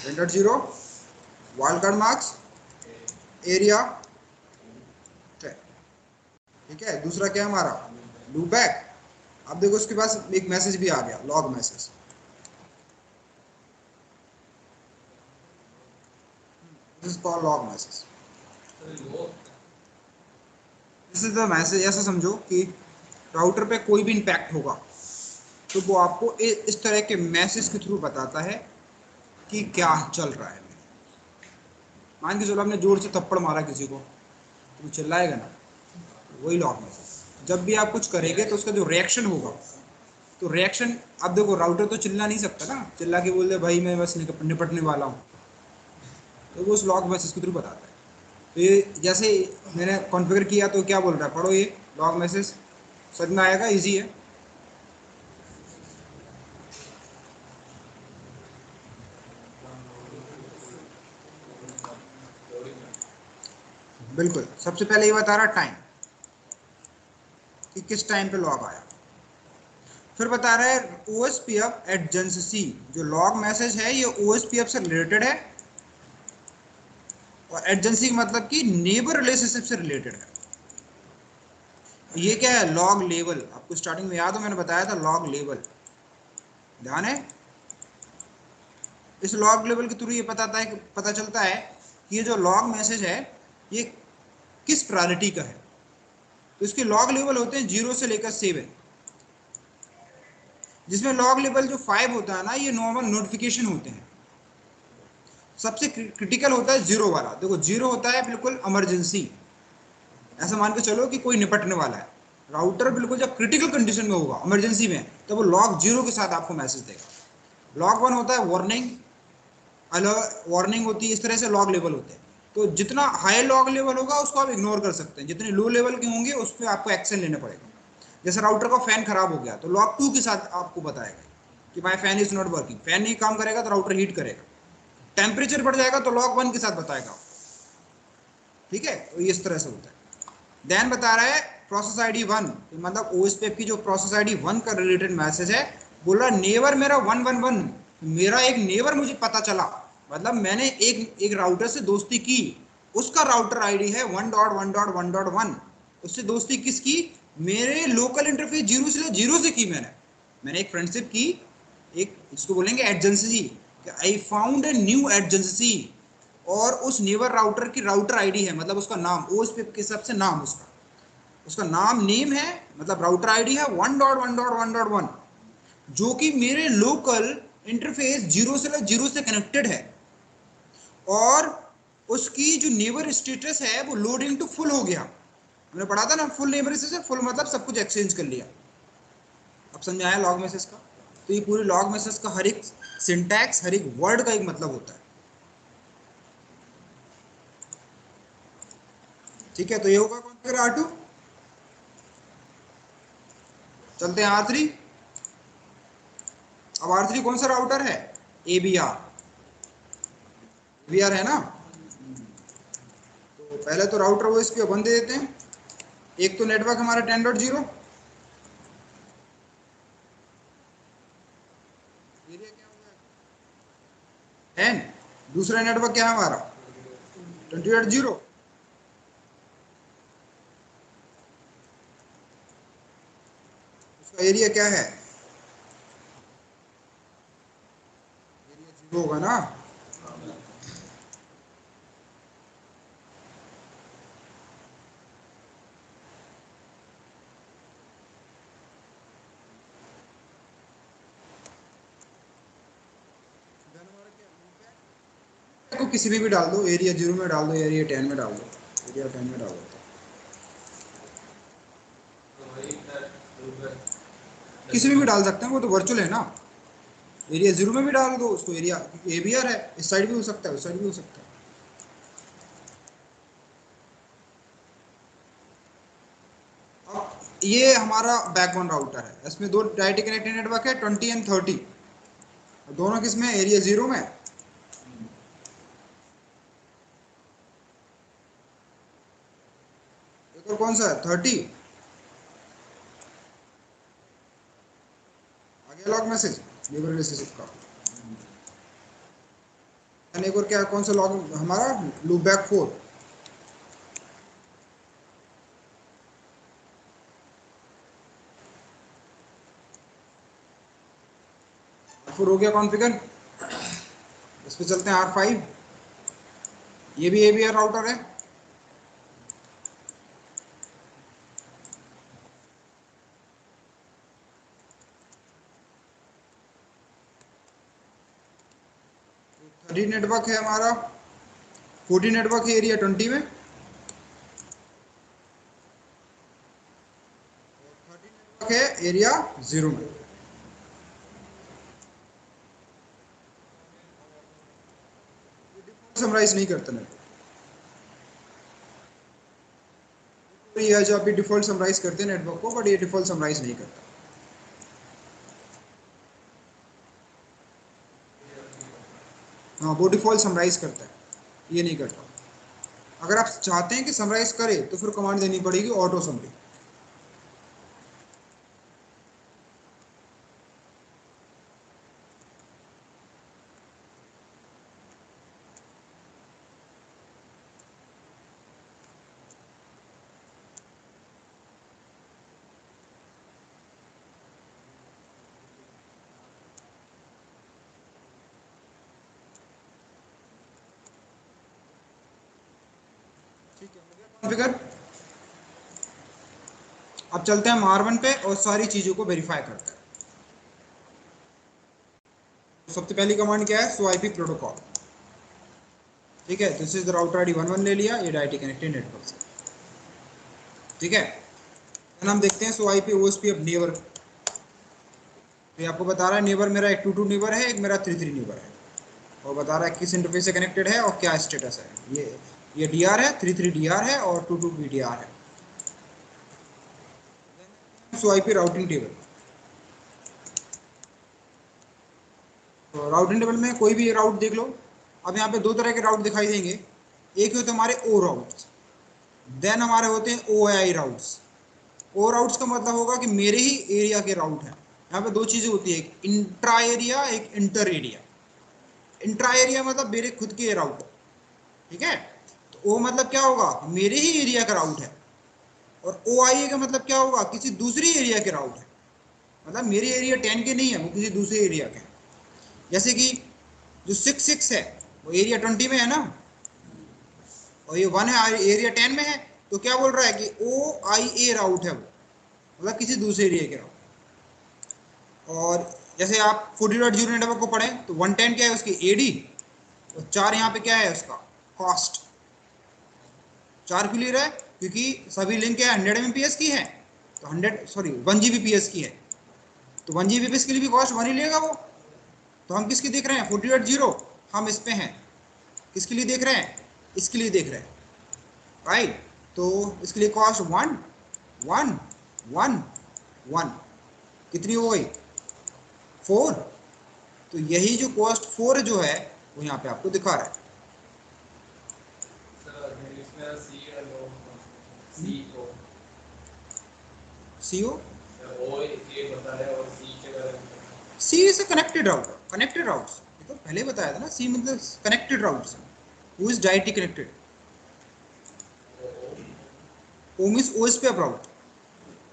10.0 वाइल्ड कार्ड मार्क्स एरिया। ठीक है, दूसरा क्या है हमारा? Loop back. अब देखो उसके पास एक मैसेज भी आ गया, log message. This is called log message. This is the message. ऐसा समझो कि राउटर पे कोई भी इंपैक्ट होगा तो वो आपको इस तरह के मैसेज के थ्रू बताता है कि क्या चल रहा है। मान के चलो आपने जोर से थप्पड़ मारा किसी को, तो चिल्लाएगा ना, वही लॉग मैसेज। जब भी आप कुछ करेंगे तो उसका जो रिएक्शन होगा, तो रिएक्शन, अब देखो राउटर तो चिल्ला नहीं सकता ना, चिल्ला के बोल दे भाई मैं बस निपटने वाला हूँ, तो वो उस लॉग मैसेज के थ्रू बताता है। तो ये जैसे मैंने कॉन्फ़िगर किया, तो क्या बोल रहा है? पढ़ो ये लॉग मैसेज, समझ में आएगा, इजी है। बिल्कुल, सबसे पहले ये बता रहा टाइम कि किस टाइम पे लॉग आया। फिर बता रहा है ओएसपीएफ एडजेंसी। जो लॉग मैसेज है ये ओएसपीएफ से रिलेटेड है, और एडजेंसी का मतलब कि नेबर रिलेशनशिप से रिलेटेड है। ये क्या है? Log level. आपको स्टार्टिंग में याद हो मैंने बताया था लॉग लेवल, ध्यान है? इस लॉग लेवल के थ्रू ये पता चलता है कि ये जो लॉग मैसेज है ये किस प्रायोरिटी का है। तो इसके लॉग लेवल होते हैं 0 से लेकर 7, जिसमें लॉग लेवल जो 5 होता है ना, ये नॉर्मल नोटिफिकेशन होते हैं। सबसे क्रिटिकल होता है 0 वाला। देखो 0 होता है बिल्कुल इमरजेंसी, ऐसा मान के चलो कि कोई निपटने वाला है। राउटर बिल्कुल जब क्रिटिकल कंडीशन में होगा, इमरजेंसी में, तो वो लॉग 0 के साथ आपको मैसेज देगा। लॉग 1 होता है वार्निंग, अलर्ट, वार्निंग होती है, इस तरह से लॉग लेवल होते हैं। तो जितना हाई लॉग लेवल होगा उसको आप इग्नोर कर सकते हैं, जितने लो लेवल के होंगे उस पर आपको एक्शन लेना पड़ेगा। जैसे राउटर का फैन खराब हो गया तो लॉग 2 के साथ आपको बताएगा कि my fan is not working. Fan नहीं काम करेगा तो राउटर हीट करेगा। टेम्परेचर बढ़ जाएगा तो लॉग 1 के साथ बताएगा। ठीक है, तो इस तरह से होता है। देन बता रहा है प्रोसेस आईडी 1, मतलब ओएसपीएफ की जो प्रोसेस आईडी 1 का रिलेटेड मैसेज है। बोल रहा नेवर मेरा 111, मेरा एक नेवर मुझे पता चला, मतलब मैंने एक राउटर से दोस्ती की, उसका राउटर आईडी है 1.1.1.1। उससे दोस्ती किसकी? मेरे लोकल इंटरफेस 0 से की। मैंने एक फ्रेंडशिप की, एक इसको बोलेंगे adjacency. I found a new adjacency, और उस नेबर राउटर की राउटर आईडी है, मतलब उसका नाम, ओएसपीएफ के हिसाब से नाम, उसका नाम नेम है, मतलब राउटर आईडी है 1.1.1.1, जो कि मेरे लोकल इंटरफेस 0 से कनेक्टेड है। और उसकी जो नेबर स्टेटस है वो लोडिंग टू फुल हो गया। मैंने पढ़ा था ना, फुल नेबर स्टेटस, फुल मतलब सब कुछ एक्सचेंज कर लिया। अब समझ आया लॉग मैसेज का? तो ये पूरे लॉग मैसेज का हर एक सिंटैक्स, हर एक वर्ड का एक मतलब होता है। ठीक है, तो ये होगा कॉन्फ़िगर R2। चलते हैं R3। अब R3 कौन सा राउटर है? ABR। ABR है ना, तो पहले तो राउटर वो इसके बंद दे देते हैं। एक तो नेटवर्क हमारा 10.0, एरिया क्या हो गया 10, दूसरा नेटवर्क क्या है हमारा 20.0, उसका एरिया क्या है, एरिया 0 होगा ना। को किसी भी डाल दो, एरिया 0 में डाल दो, एरिया 10 में डाल दो, एरिया 10 में डाल दो, तो वही किसी में भी डाल सकते हैं, वो तो वर्चुअल है ना। एरिया 0 में भी डाल दो उसको, एरिया एबीआर है, इस साइड भी हो सकता है, उस साइड भी हो सकता है। अब ये हमारा बैकबोन राउटर है, इसमें दो डायरेक्टली कनेक्टेड नेटवर्क है 20 एंड 30, दोनों किसमें, एरिया 0 में। एक और कौन सा है 30, आगे लॉग मैसेज नेबर रिलेशनशिप का। एक और क्या, कौन सा लॉग हमारा, लूप बैक 4। फिर हो गया कॉन्फ़िगर। इस पे चलते हैं R5, ये भी एबीआर राउटर है। तो 30 नेटवर्क है हमारा, 40 नेटवर्क है एरिया 20 में, 30 नेटवर्क है एरिया 0 में। समराइज नहीं करता नेटवर्क, ये जो अभी डिफॉल्ट समराइज करते हैं नेटवर्क को, बट ये डिफॉल्ट समराइज नहीं करता। हाँ, वो डिफॉल्ट समराइज करता है, ये नहीं करता। अगर आप चाहते हैं कि समराइज करे तो फिर कमांड देनी पड़ेगी ऑटो समरी। ठीक है, कॉन्फ़िगर। अब चलते हैं मार1 पे और सारी चीजों को वेरीफाई करते हैं। सबसे पहली कमांड क्या है, सो आईपी प्रोटोकॉल। ठीक है, this is the router ID 11 ले लिया, ये डायरेक्टली कनेक्टेड नेटवर्क से। ठीक है, फिर हम देखते हैं सो आईपी ओएसपी अब नेबर। तो ये आपको बता रहा है नेबर मेरा एक 22 नेबर है, एक मेरा 33 नेबर है, और बता रहा है किस इंटरफेस से कनेक्टेड है और क्या स्टेटस है। ये डीआर है, 33 डीआर है और 22 बीडीआर है। सो आईपी राउटिंग टेबल, तो राउटिंग टेबल में कोई भी राउट देख लो। अब यहाँ पे दो तरह के राउट दिखाई देंगे, एक होते हमारे ओ राउट्स, देन हमारे होते हैं ओ आई राउट्स। ओ राउट्स का मतलब होगा कि मेरे ही एरिया के राउट हैं। यहाँ पे दो चीजें होती है, एक इंट्रा एरिया, एक इंटर एरिया। इंट्रा एरिया मतलब मेरे खुद के राउट, ठीक है। तो ओ मतलब क्या होगा, मेरे ही एरिया का राउट है। और ओ आई का मतलब क्या होगा, किसी दूसरी एरिया के राउट है, मतलब मेरे एरिया 10 के नहीं है, वो किसी दूसरे एरिया के। जैसे कि जो 6 है वो एरिया 20 में है ना, और ये 1 है एरिया 10 में है। तो क्या बोल रहा है कि ओ आई ए राउट है वो, मतलब किसी दूसरे एरिया के राउट। और जैसे आप 40.0 नेटवर्क को पढ़ें तो 110 क्या है उसकी एडी, और 4 यहाँ पे क्या है उसका कॉस्ट। 4 क्लियर है क्योंकि सभी लिंक है 100 Mbps की है, तो 1 Gbps की है, तो 1 Gbps के लिए भी कॉस्ट 1 ही लेगा वो। तो हम किसकी देख रहे हैं 40.0, हम इस पे हैं, किसके लिए देख रहे हैं, इसके लिए देख रहे हैं, राइट। तो इसके लिए कॉस्ट 1 1 1 1 कितनी हो गई 4। तो यही जो कॉस्ट 4 जो है वो यहाँ पे आपको दिखा रहा है। सर इसमें CO CO O ये बता रहे हैं और C के बारे में C is a connected router, connected routes, ये तो पहले बताया था ना, C मतलब connected routes, who is directly connected. O means OSPF राउट,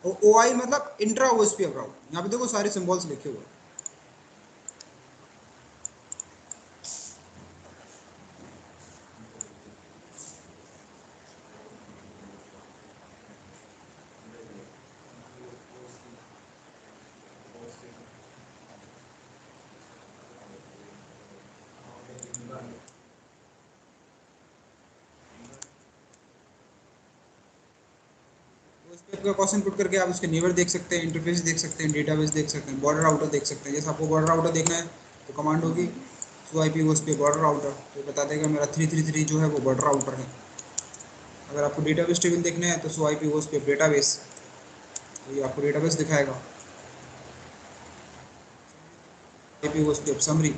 और OI मतलब इंट्रा OSPF राउट। यहाँ पे देखो सारे सिंबल्स लिखे हुए हैं। OSPF का क्वेश्चन पुट करके आप उसके नेबर देख सकते हैं, इंटरफेस देख सकते हैं, डेटाबेस देख सकते हैं, बॉर्डर राउटर देख सकते हैं। जैसे आपको बॉर्डर राउटर देखना है तो कमांड होगी SOIP OSPF बॉर्डर राउटर, तो बता देगा मेरा 333 जो है वो बॉर्डर राउटर है। अगर आपको डेटाबेस टेबल देखना है तो SOIP OSPF डेटाबेस, तो ये आपको डेटाबेस दिखाएगा। SOIP OSPF समरी,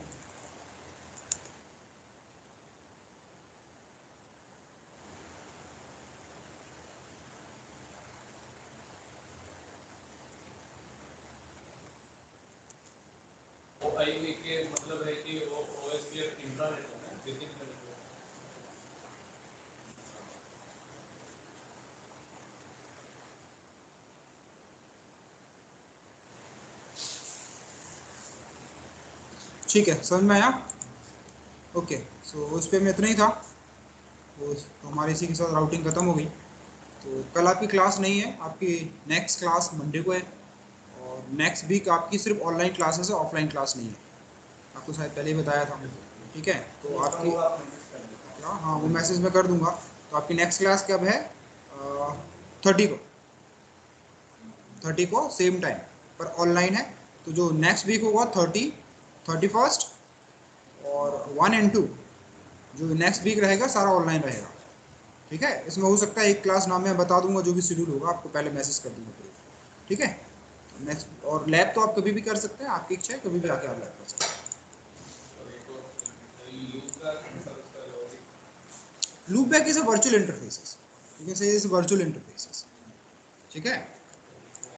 OI के मतलब है कि वो OSPF इंट्रानेट है ना, विद इन द ठीक है, समझ में आया? ओके, सो उस पे में इतना ही था। तो हमारे इसी के साथ राउटिंग खत्म हो गई। तो कल आपकी क्लास नहीं है, आपकी नेक्स्ट क्लास मंडे को है, और नेक्स्ट वीक आपकी सिर्फ ऑनलाइन क्लासेस है, ऑफलाइन क्लास नहीं है, आपको शायद पहले ही बताया था। ठीक है, तो आपकी क्या, हाँ वो मैसेज में कर दूंगा। तो आपकी नेक्स्ट क्लास कब है? 30 को, 30 को सेम टाइम पर ऑनलाइन है। तो जो नेक्स्ट वीक होगा 30, 31 और 1 एंड 2, जो नेक्स्ट वीक रहेगा सारा ऑनलाइन रहेगा। ठीक है, इसमें हो सकता है एक क्लास नाम मैं बता दूंगा, जो भी शेड्यूल होगा आपको पहले मैसेज कर दूंगा। ठीक है, नेक्स्ट, और लैब तो आप कभी भी कर सकते हैं, आपकी इच्छा है कभी भी आके आप लैब कर सकते लूप का मतलब उसका लॉजिक हैं। Loop back is a virtual interfaces, you can say is virtual interfaces. ठीक है,